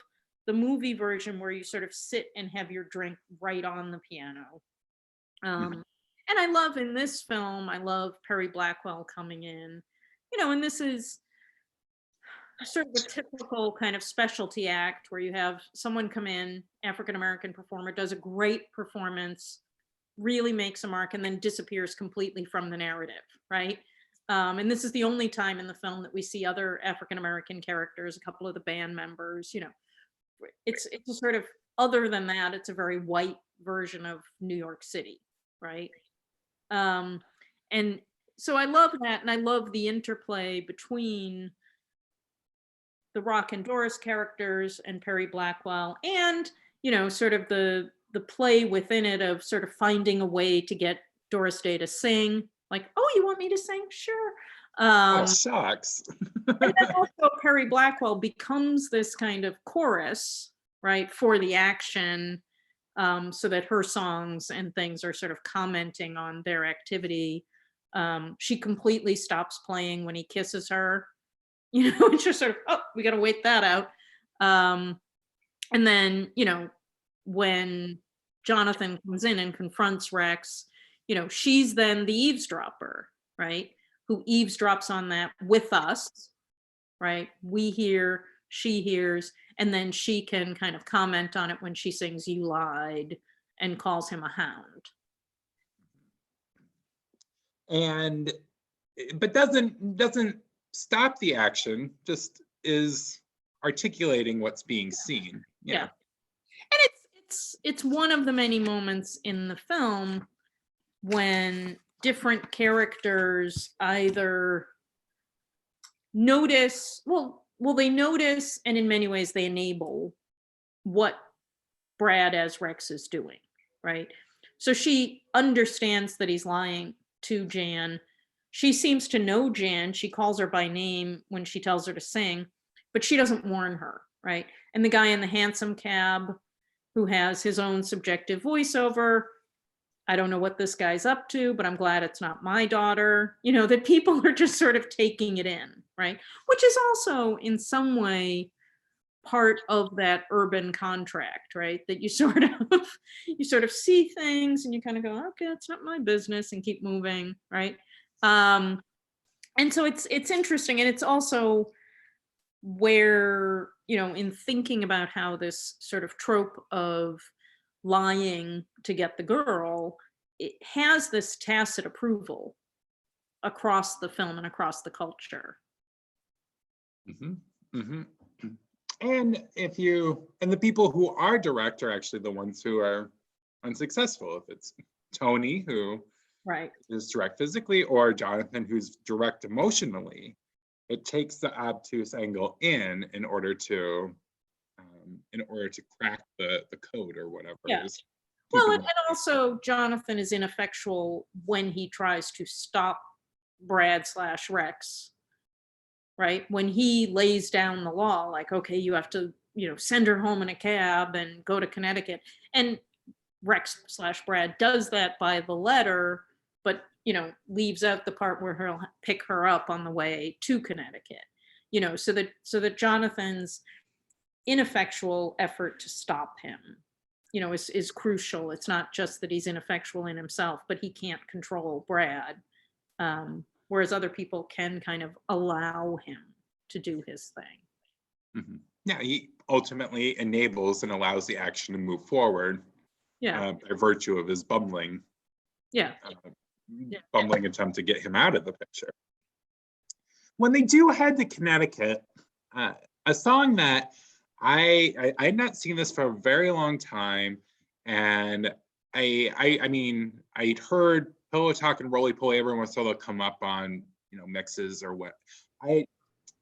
the movie version where you sort of sit and have your drink right on the piano. And I love in this film, I love Perry Blackwell coming in, and this is sort of a typical kind of specialty act where you have someone come in, African American performer, does a great performance, really makes a mark, and then disappears completely from the narrative, right? And this is the only time in the film that we see other African American characters, a couple of the band members. It's a sort of, other than that, it's a very white version of New York City, right? And so I love that, and I love the interplay between the Rock and Doris characters and Perry Blackwell, and sort of the play within it of sort of finding a way to get Doris Day to sing. Like, oh, you want me to sing? Sure. Shucks. And then also Perry Blackwell becomes this kind of chorus, right, for the action, so that her songs and things are sort of commenting on their activity. She completely stops playing when he kisses her. It's just sort of, oh, we got to wait that out. And then, when Jonathan comes in and confronts Rex, she's then the eavesdropper, right? Who eavesdrops on that with us, right? We hear, she hears, and then she can kind of comment on it when she sings "You Lied" and calls him a hound. And, but doesn't stop the action, just is articulating what's being seen. Yeah. And it's one of the many moments in the film when different characters either notice, they notice, and in many ways they enable what Brad as Rex is doing, right? So she understands that he's lying to Jan. She seems to know Jan. She calls her by name when she tells her to sing, but she doesn't warn her, right? And the guy in the hansom cab who has his own subjective voiceover, I don't know what this guy's up to, but I'm glad it's not my daughter. That people are just sort of taking it in, right? Which is also in some way part of that urban contract, right? That you sort of see things and you kind of go, okay, it's not my business, and keep moving, right? And so it's interesting, and it's also where, in thinking about how this sort of trope of lying to get the girl, it has this tacit approval across the film and across the culture. And the people who are direct are actually the ones who are unsuccessful. If it's Tony, who right is direct physically, or Jonathan, who's direct emotionally, it takes the obtuse angle in order to crack the code or whatever. Yeah. Well, and also Jonathan is ineffectual when he tries to stop Brad/Rex, right? When he lays down the law, like, okay, you have to, send her home in a cab and go to Connecticut. And Rex/Brad does that by the letter, but, leaves out the part where he'll pick her up on the way to Connecticut, so that Jonathan's ineffectual effort to stop him, is crucial. It's not just that he's ineffectual in himself, but he can't control Brad. Whereas other people can kind of allow him to do his thing. Yeah, he ultimately enables and allows the action to move forward. Yeah. By virtue of his bumbling. Yeah. Bumbling attempt to get him out of the picture. when they do head to Connecticut, a song that I had not seen this for a very long time, and I mean I'd heard Pillow Talk and Roly Poly every once in a while come up on mixes or what. I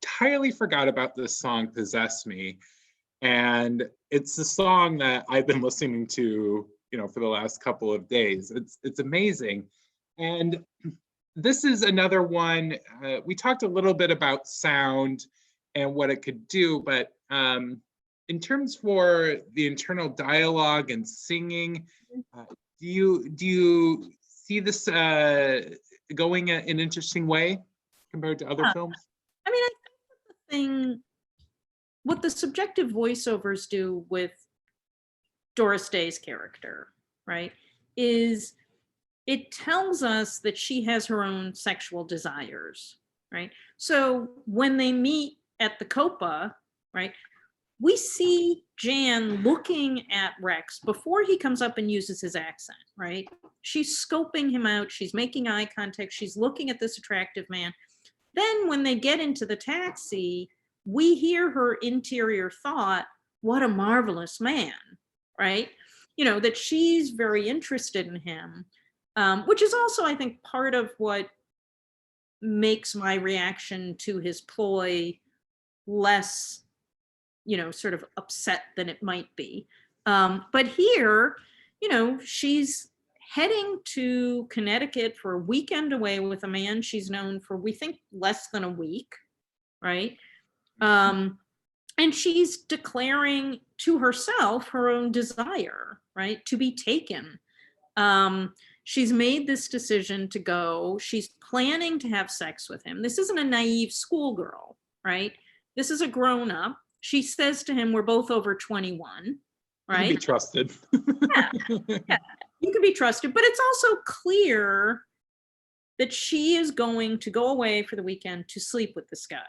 entirely forgot about this song "Possess Me," and it's the song that I've been listening to for the last couple of days. It's amazing, and this is another one. We talked a little bit about sound and what it could do, but in terms for the internal dialogue and singing, do you see this going an interesting way compared to other films? I mean, I think what the subjective voiceovers do with Doris Day's character, right, is it tells us that she has her own sexual desires, right? So when they meet at the Copa, right, we see Jan looking at Rex before he comes up and uses his accent, right? She's scoping him out. She's making eye contact. She's looking at this attractive man. Then when they get into the taxi, we hear her interior thought, what a marvelous man, right? That she's very interested in him, which is also, I think, part of what makes my reaction to his ploy less, sort of upset than it might be. But here, she's heading to Connecticut for a weekend away with a man she's known for, we think, less than a week, right? And she's declaring to herself her own desire, right, to be taken. She's made this decision to go. She's planning to have sex with him. This isn't a naive schoolgirl, right? This is a grown-up. She says to him, we're both over 21, right? You can be trusted. Yeah, you can be trusted. But it's also clear that she is going to go away for the weekend to sleep with this guy.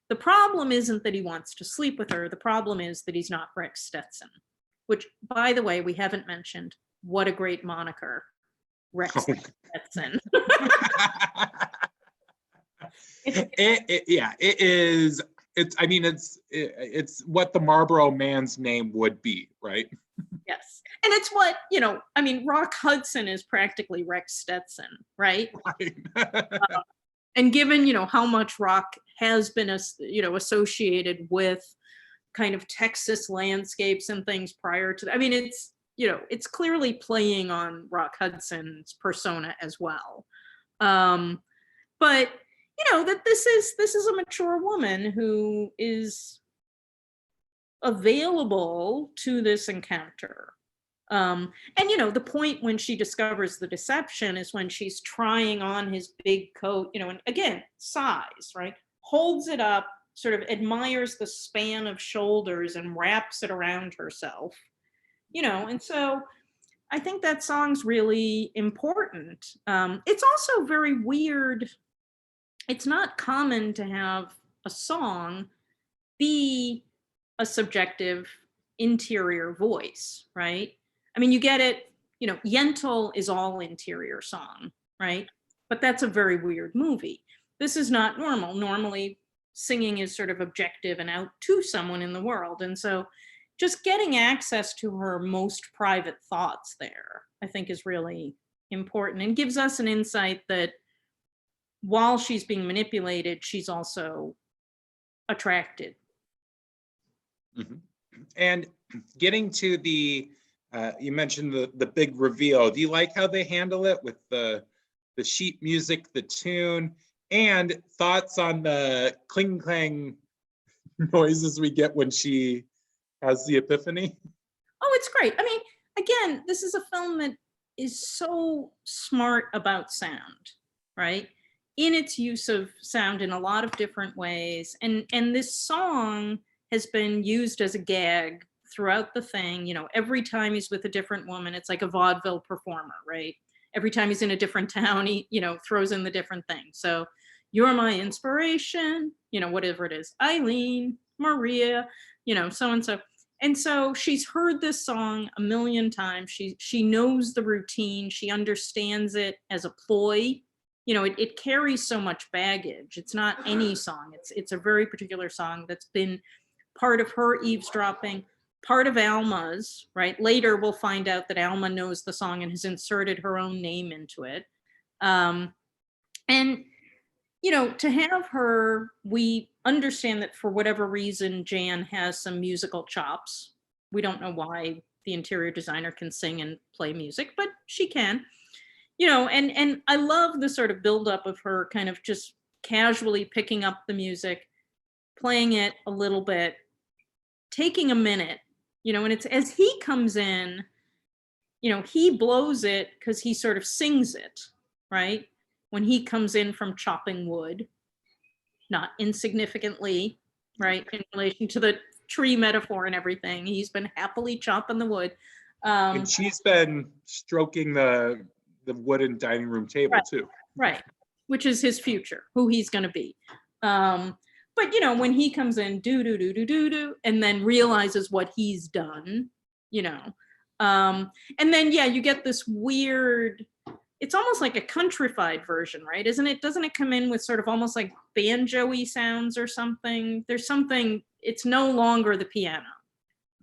The problem isn't that he wants to sleep with her. The problem is that he's not Rex Stetson, which, by the way, we haven't mentioned. What a great moniker, Rex Stetson. It is. It's what the Marlboro Man's name would be, right? Yes. And it's what, Rock Hudson is practically Rex Stetson, right? Right. And given, how much rock has been, associated with kind of Texas landscapes and things prior to that, it's clearly playing on Rock Hudson's persona as well. But that this is a mature woman who is available to this encounter. And the point when she discovers the deception is when she's trying on his big coat, and again, size, right? Holds it up, sort of admires the span of shoulders and wraps it around herself, and so I think that song's really important. It's also very weird. It's not common to have a song be a subjective interior voice, right? You get it, Yentl is all interior song, right? But that's a very weird movie. This is not normal. Normally, singing is sort of objective and out to someone in the world. And so just getting access to her most private thoughts there, I think, is really important and gives us an insight that while she's being manipulated, she's also attracted. Mm-hmm. And getting to the, you mentioned the big reveal. Do you like how they handle it with the sheet music, the tune, and thoughts on the cling clang noises we get when she has the epiphany? Oh, it's great. Again, this is a film that is so smart about sound, right? In its use of sound in a lot of different ways. And this song has been used as a gag throughout the thing. Every time he's with a different woman, it's like a vaudeville performer, right? Every time he's in a different town, he, throws in the different thing. So you're my inspiration, whatever it is, Eileen, Maria, so and so. And so she's heard this song a million times. She knows the routine. She understands it as a ploy, it carries so much baggage. It's not any song. It's a very particular song that's been part of her eavesdropping, part of Alma's, right? Later we'll find out that Alma knows the song and has inserted her own name into it. And to have her, we understand that for whatever reason, Jan has some musical chops. We don't know why the interior designer can sing and play music, but she can. And I love the sort of buildup of her kind of just casually picking up the music, playing it a little bit, taking a minute, and it's as he comes in, he blows it because he sort of sings it, right? When he comes in from chopping wood, not insignificantly, right? In relation to the tree metaphor and everything, he's been happily chopping the wood. And she's been stroking the wooden dining room table right, too. Right, which is his future, who he's going to be. But when he comes in, do, and then realizes what he's done, and then you get this weird. It's almost like a countrified version, right? Isn't it? Doesn't it come in with sort of almost like banjo-y sounds or something? There's something. It's no longer the piano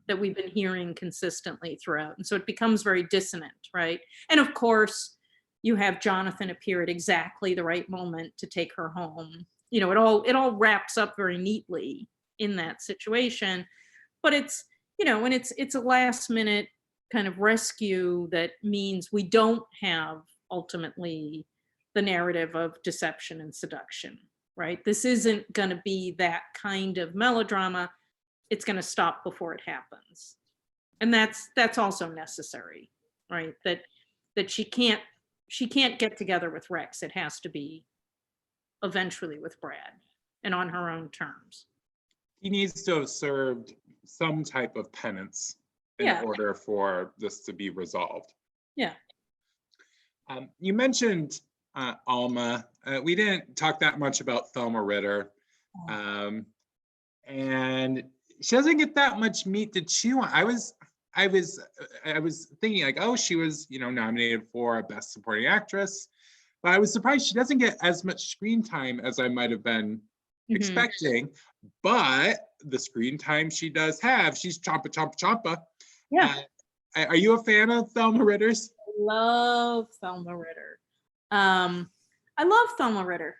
that we've been hearing consistently throughout, and so it becomes very dissonant, right? And of course, you have Jonathan appear at exactly the right moment to take her home. It all wraps up very neatly in that situation, but it's and it's a last minute kind of rescue that means we don't have ultimately the narrative of deception and seduction, right? This isn't going to be that kind of melodrama. It's going to stop before it happens, and that's also necessary, right? That she can't get together with Rex. It has to be eventually with Brad and on her own terms. He needs to have served some type of penance in order for this to be resolved. Yeah. You mentioned Alma. We didn't talk that much about Thelma Ritter. And she doesn't get that much meat to chew on. I was thinking like, oh, she was, nominated for a Best Supporting Actress, but I was surprised she doesn't get as much screen time as I might have been expecting. But the screen time she does have, she's chompa, chompa, chompa. Yeah. Are you a fan of Thelma Ritter's? I love Thelma Ritter. I love Thelma Ritter,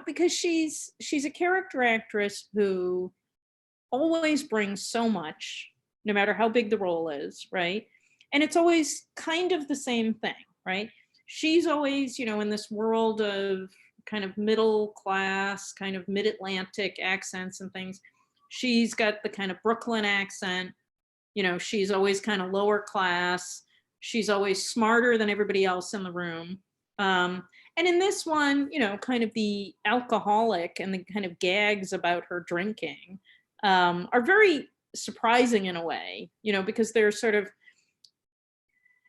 because she's a character actress who always brings so much, no matter how big the role is, right? And it's always kind of the same thing, right? She's always, in this world of kind of middle class, kind of mid-Atlantic accents and things. She's got the kind of Brooklyn accent. She's always kind of lower class. She's always smarter than everybody else in the room. And in this one, kind of the alcoholic and the kind of gags about her drinking are very surprising in a way, because they're sort of,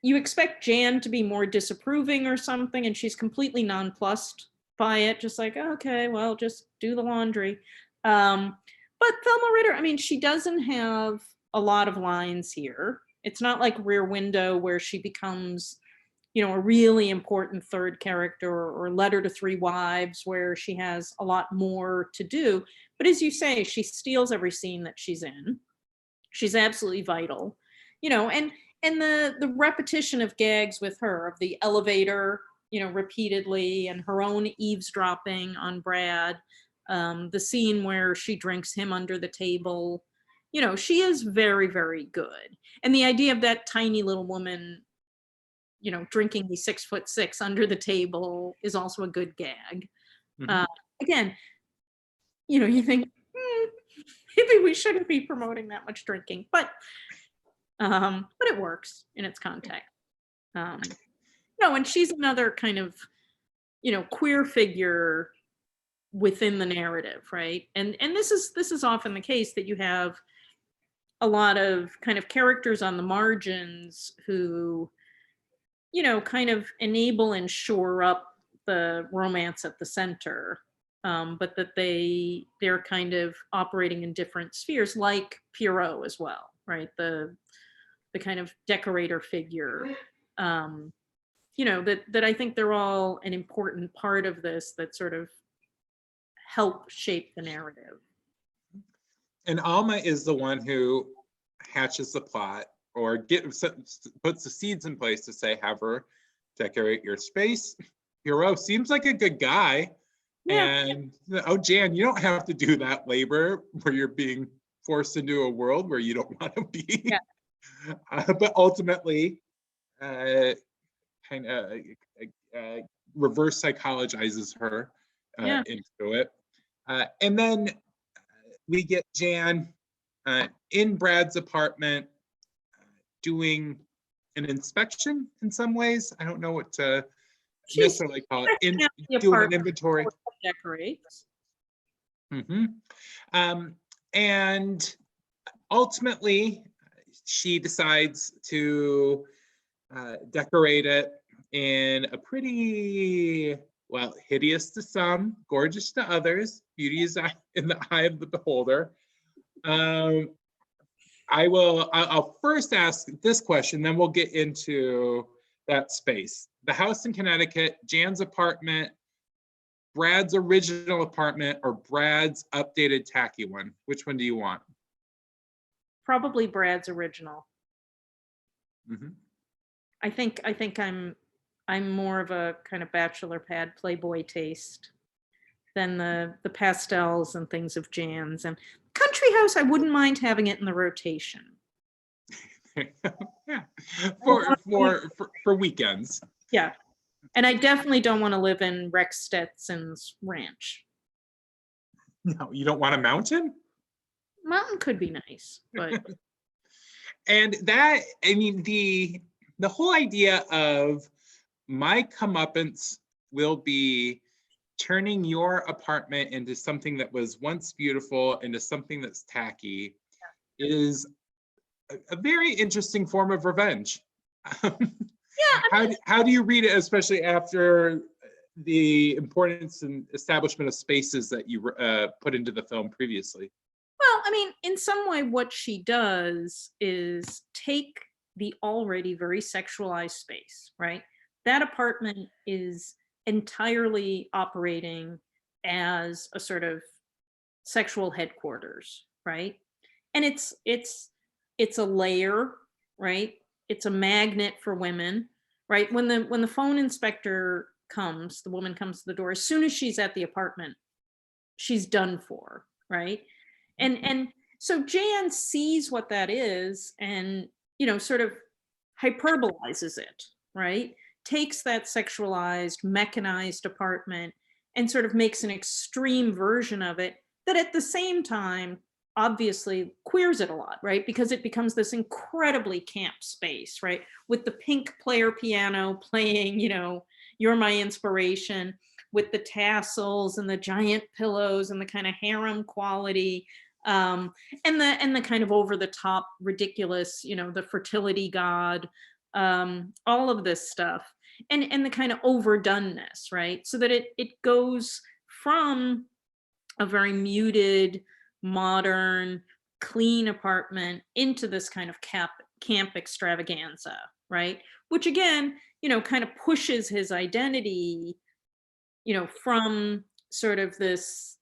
you expect Jan to be more disapproving or something, and she's completely nonplussed by it, just like, okay, well, just do the laundry. But Thelma Ritter, she doesn't have a lot of lines here. It's not like Rear Window where she becomes, a really important third character, or Letter to Three Wives where she has a lot more to do. But as you say, she steals every scene that she's in. She's absolutely vital, and the repetition of gags with her, of the elevator, repeatedly, and her own eavesdropping on Brad, the scene where she drinks him under the table, she is very, very good. And the idea of that tiny little woman, drinking the 6'6" under the table is also a good gag. Again, you think, maybe we shouldn't be promoting that much drinking, but it works in its context. No, and she's another kind of, queer figure within the narrative, right? And this is often the case, that you have a lot of kind of characters on the margins who, kind of enable and shore up the romance at the center, but that they're kind of operating in different spheres, like Pierrot as well, right? The kind of decorator figure, that I think they're all an important part of this that sort of help shape the narrative. And Alma is the one who hatches the plot or puts the seeds in place to say, have her decorate your space. Hero seems like a good guy. Yeah. And, oh, Jan, you don't have to do that labor where you're being forced into a world where you don't want to be. Yeah. But ultimately, kind of reverse psychologizes her into it. And then we get Jan in Brad's apartment doing an inspection in some ways. I don't know what to necessarily call it. Doing an inventory. Decorates. And ultimately, she decides to decorate it in a pretty, well, hideous to some, gorgeous to others. Beauty is in the eye of the beholder. I'll first ask this question, then we'll get into that space. The house in Connecticut, Jan's apartment, Brad's original apartment, or Brad's updated tacky one? Which one do you want? Probably Brad's original. Mm-hmm. I think I'm more of a kind of bachelor pad Playboy taste than the pastels and things of Jan's. And country house, I wouldn't mind having it in the rotation. Yeah, for weekends. Yeah, and I definitely don't want to live in Rex Stetson's ranch. No, you don't want a mountain? Mountain could be nice, but and that, I mean, the whole idea of my comeuppance will be turning your apartment into something that was once beautiful into something that's tacky is a very interesting form of revenge. How do you read it, especially after the importance and establishment of spaces that you put into the film previously? Well, I mean, in some way, what she does is take the already very sexualized space, right? That apartment is entirely operating as a sort of sexual headquarters, right? And it's a layer, right? It's a magnet for women, right? When the phone inspector comes, the woman comes to the door, as soon as she's at the apartment, she's done for, right? And so Jan sees what that is and, sort of hyperbolizes it, right? Takes that sexualized, mechanized apartment and sort of makes an extreme version of it that at the same time obviously queers it a lot, right? Because it becomes this incredibly camp space, right? With the pink player piano playing, You're My Inspiration, with the tassels and the giant pillows and the kind of harem quality, and the kind of over the top ridiculous, the fertility god, all of this stuff, and the kind of overdoneness, right? So that it goes from a very muted, modern, clean apartment into this kind of camp extravaganza, right? Which again, kind of pushes his identity, from sort of this,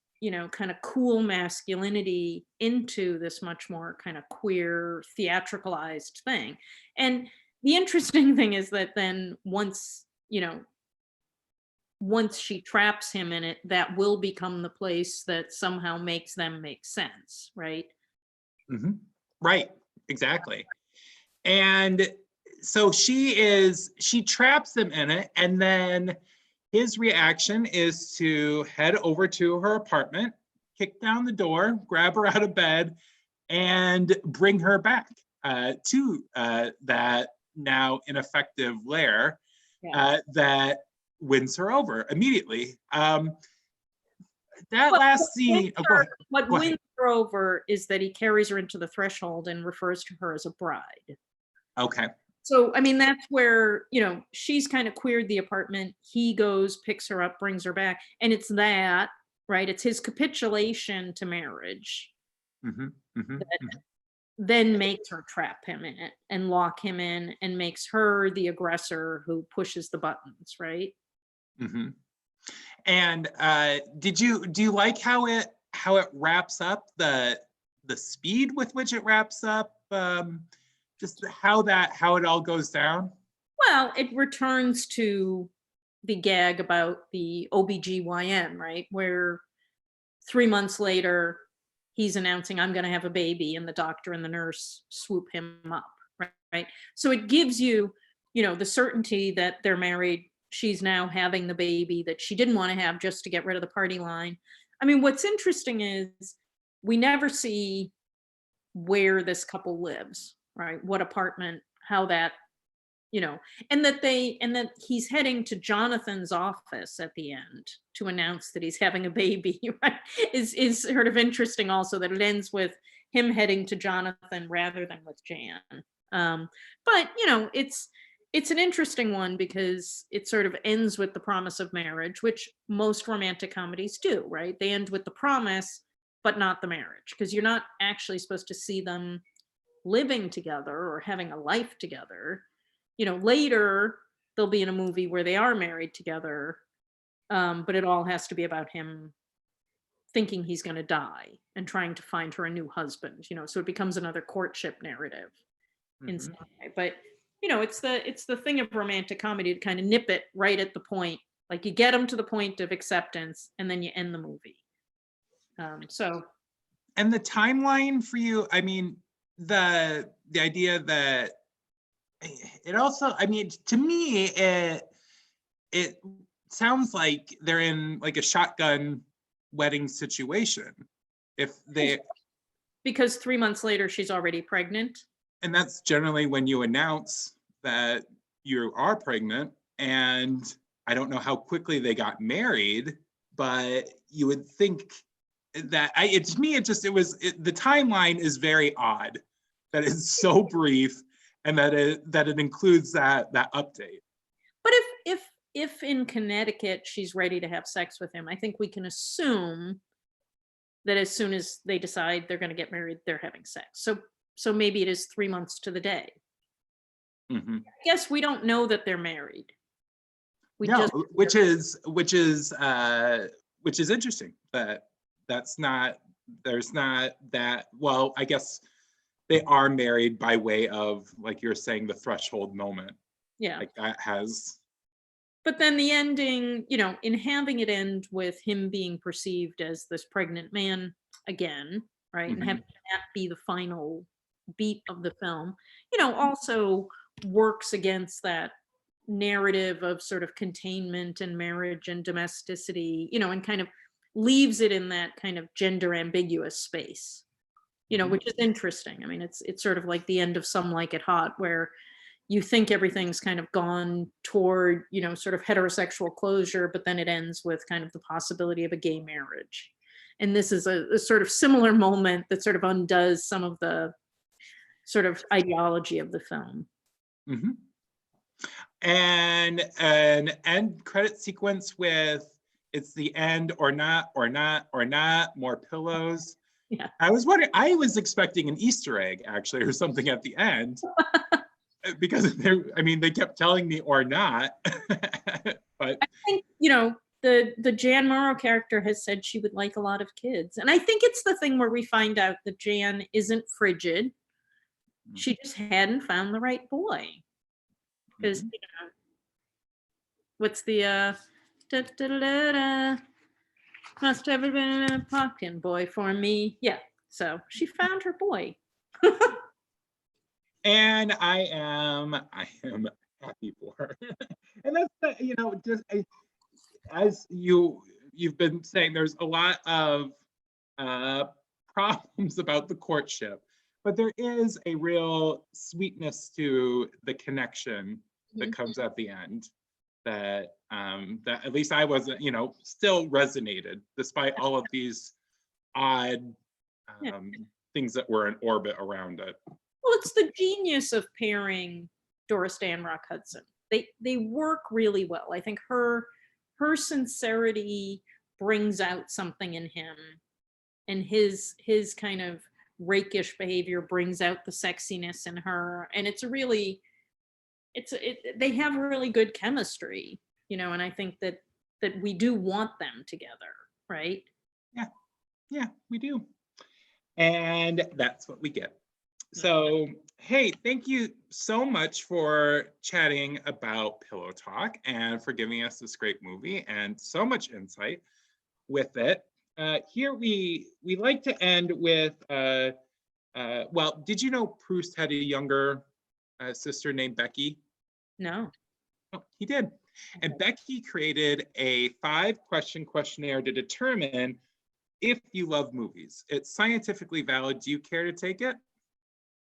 kind of cool masculinity into this much more kind of queer, theatricalized thing. And the interesting thing is that then once she traps him in it, that will become the place that somehow makes them make sense, right? Mm-hmm. Right, exactly. And so she traps them in it, and then his reaction is to head over to her apartment, kick down the door, grab her out of bed, and bring her back to that now ineffective lair that wins her over immediately. Last scene. What wins her over is that he carries her into the threshold and refers to her as a bride. Okay. So, I mean, that's where, she's kind of queered the apartment. He goes, picks her up, brings her back. And it's that, right? It's his capitulation to marriage then makes her trap him in it and lock him in and makes her the aggressor who pushes the buttons, right? Hmm. And do you like how it wraps up, the speed with which it wraps up, just how it all goes down? Well, it returns to the gag about the OBGYN, right? Where 3 months later, he's announcing, I'm going to have a baby, and the doctor and the nurse swoop him up, right? So it gives you, the certainty that they're married. She's now having the baby that she didn't want to have just to get rid of the party line. I mean, what's interesting is we never see where this couple lives, right? What apartment, how that, you know, and that he's heading to Jonathan's office at the end to announce that he's having a baby, right? Is sort of interesting also that it ends with him heading to Jonathan rather than with Jan. But it's an interesting one because it sort of ends with the promise of marriage, which most romantic comedies do, right? They end with the promise, but not the marriage, because you're not actually supposed to see them living together or having a life together. Later they'll be in a movie where they are married together, but it all has to be about him thinking he's going to die and trying to find her a new husband. So it becomes another courtship narrative in some way. But it's the thing of romantic comedy to kind of nip it right at the point, like you get them to the point of acceptance and then you end the movie. And the timeline for you, I mean, the idea that it also, I mean, to me, it sounds like they're in like a shotgun wedding situation. Because 3 months later she's already pregnant. And that's generally when you announce that you are pregnant. And I don't know how quickly they got married, but you would think that the timeline is very odd, that it's so brief, and that it includes that update. But if in Connecticut she's ready to have sex with him, I think we can assume that as soon as they decide they're going to get married, they're having sex. So maybe it is 3 months to the day. Mm-hmm. I guess we don't know that they're married. Which is interesting. There's not that. Well, I guess they are married by way of, like you're saying, the threshold moment. Yeah. Like that has. But then the ending, in having it end with him being perceived as this pregnant man again, right? Mm-hmm. And having that be the final beat of the film, also works against that narrative of sort of containment and marriage and domesticity, and kind of leaves it in that kind of gender ambiguous space, which is interesting. I mean, it's sort of like the end of Some Like It Hot, where you think everything's kind of gone toward, sort of heterosexual closure, but then it ends with kind of the possibility of a gay marriage. And this is a sort of similar moment that sort of undoes some of the sort of ideology of the film. Mm-hmm. And an end credit sequence with "It's the end or not, or not, or not, more pillows." Yeah. I was expecting an Easter egg actually, or something at the end. Because they kept telling me "or not." But I think, the Jan Morrow character has said she would like a lot of kids. And I think it's the thing where we find out that Jan isn't frigid. She just hadn't found the right boy. Because, what's the da, da, da, da, da, must have been a pumpkin boy for me. Yeah. So she found her boy. And I am happy for her. And that's just as you've been saying, there's a lot of problems about the courtship, but there is a real sweetness to the connection that comes at the end that at least I wasn't, still resonated despite all of these odd things that were in orbit around it. Well, it's the genius of pairing Doris Day and Rock Hudson. They work really well. I think her sincerity brings out something in him, and his kind of rakish behavior brings out the sexiness in her, and it's a really, they have really good chemistry, and I think that we do want them together, right? Yeah, yeah, we do. And that's what we get. So, hey, thank you so much for chatting about Pillow Talk and for giving us this great movie and so much insight with it. Here we like to end with, well, did you know Proust had a younger sister named Becky? No. Oh, he did. And Becky created a 5-question questionnaire to determine if you love movies. It's scientifically valid. Do you care to take it?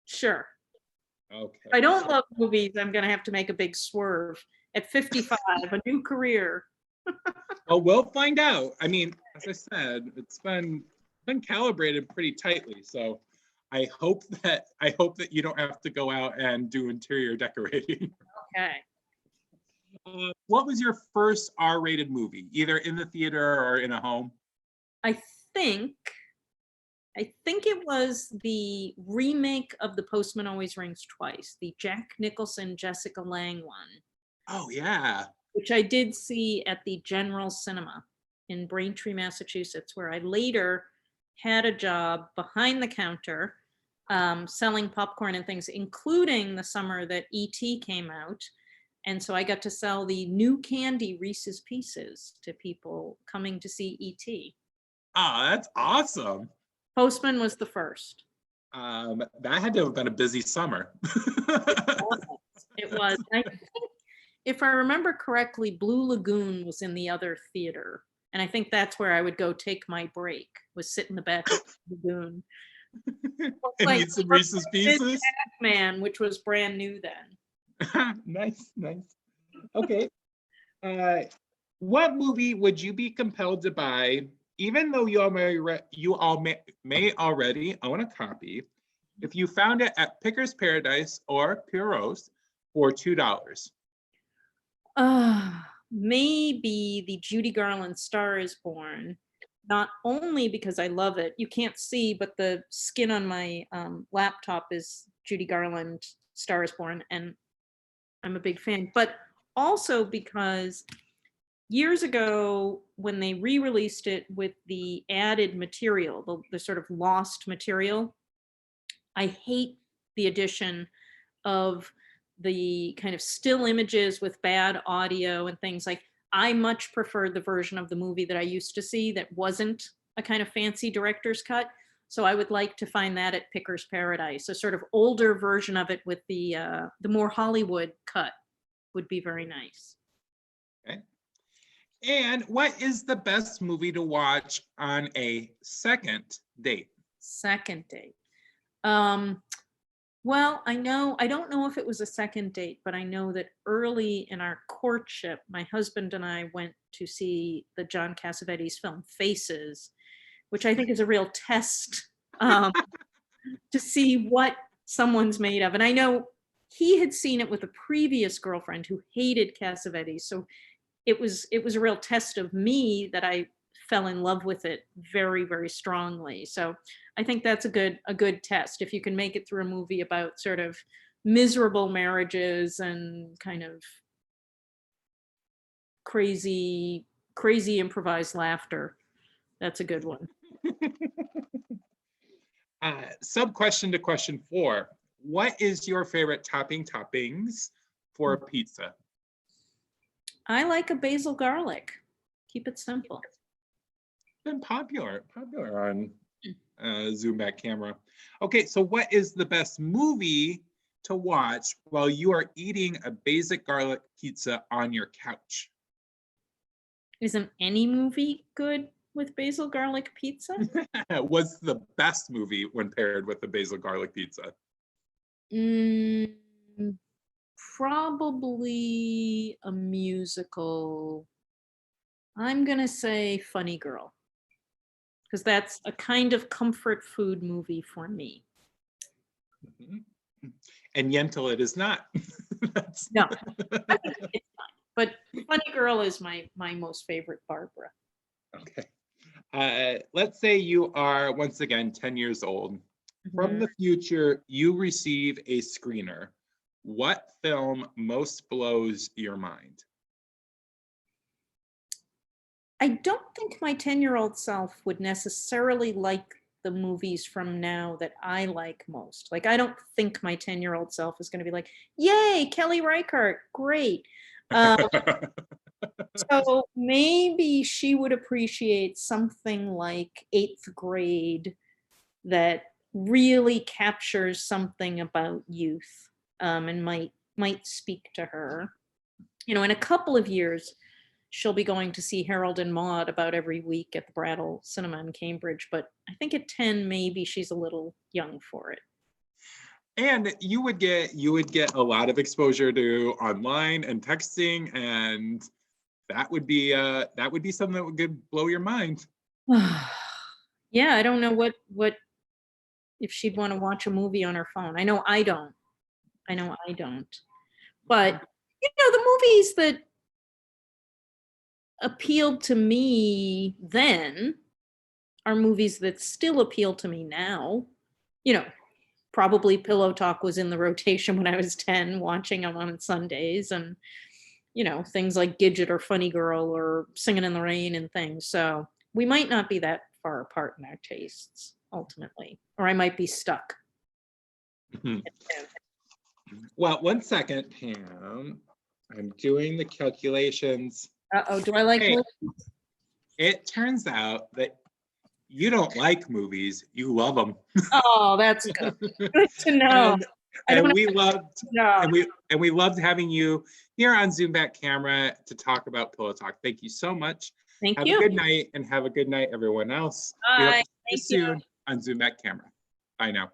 Sure. Okay. If I don't love movies, I'm going to have to make a big swerve. At 55, a new career. Well, we'll find out. I mean, as I said, it's been calibrated pretty tightly. So I hope that you don't have to go out and do interior decorating. Okay. What was your first R-rated movie, either in the theater or in a home? I think it was the remake of The Postman Always Rings Twice, the Jack Nicholson, Jessica Lange one. Oh, yeah. Which I did see at the General Cinema in Braintree, Massachusetts, where I later had a job behind the counter selling popcorn and things, including the summer that E.T. came out. And so I got to sell the new candy Reese's Pieces to people coming to see E.T. Oh, that's awesome. Postman was the first. That had to have been a busy summer. It was. I think, if I remember correctly, Blue Lagoon was in the other theater. And I think that's where I would go take my break, was sit in the back of the Lagoon. And eat some Reese's Pieces? Man, which was brand new then. Nice. Okay. What movie would you be compelled to buy, even though you all may already own a copy, if you found it at Pickers Paradise or Pierrot's for $2? Maybe the Judy Garland Star is Born. Not only because I love it, you can't see, but the skin on my laptop is Judy Garland Star is Born, and I'm a big fan, but also because years ago, when they re-released it with the added material, the sort of lost material, I hate the addition of the kind of still images with bad audio and things. Like, I much preferred the version of the movie that I used to see that wasn't a kind of fancy director's cut. So I would like to find that at Pickers Paradise. A sort of older version of it with the more Hollywood cut would be very nice. Okay. And what is the best movie to watch on a second date? Second date. Well, I don't know if it was a second date, but I know that early in our courtship, my husband and I went to see the John Cassavetes film Faces, which I think is a real test to see what someone's made of. And I know he had seen it with a previous girlfriend who hated Cassavetes. So it was a real test of me that I fell in love with it very, very strongly. So I think that's a good test. If you can make it through a movie about sort of miserable marriages and kind of crazy improvised laughter, that's a good one. Sub question to question 4. What is your favorite toppings for a pizza? I like a basil garlic. Keep it simple. Been popular on Zoom back camera. Okay, so what is the best movie to watch while you are eating a basic garlic pizza on your couch? Isn't any movie good with basil garlic pizza? What's the best movie when paired with a basil garlic pizza? Probably a musical. I'm gonna say Funny Girl, because that's a kind of comfort food movie for me. And Yentl, it is not. No, it's not. But Funny Girl is my most favorite Barbara. Okay. Let's say you are, once again, 10 years old, From the future, you receive a screener. What film most blows your mind? I don't think my 10-year-old self would necessarily like the movies from now that I like most. Like, I don't think my 10-year-old self is going to be like, yay, Kelly Reichardt, great. Um, so maybe she would appreciate something like Eighth Grade that really captures something about youth, and might speak to her. You know, in a couple of years, she'll be going to see Harold and Maude about every week at the Brattle Cinema in Cambridge. But I think at 10, maybe she's a little young for it. And you would get a lot of exposure to online and texting, and that would be something that would blow your mind. Yeah, I don't know what if she'd want to watch a movie on her phone. I know I don't. But the movies that appealed to me then are movies that still appeal to me now. You know, probably Pillow Talk was in the rotation when I was 10, watching them on Sundays, and things like Gidget or Funny Girl or Singing in the Rain and things. So we might not be that far apart in our tastes ultimately, or I might be stuck. Well, 1 second, Pam. I'm doing the calculations. Uh-oh, do I like Hey, movies? it turns out that you don't like movies, you love them. Oh, that's good. Good to know. And we loved having you here on Zoom back camera to talk about Pillow Talk. Thank you so much. Thank Have you. a good night, and have a good night, everyone else. We hope to see you soon on Zoom back camera. Bye now.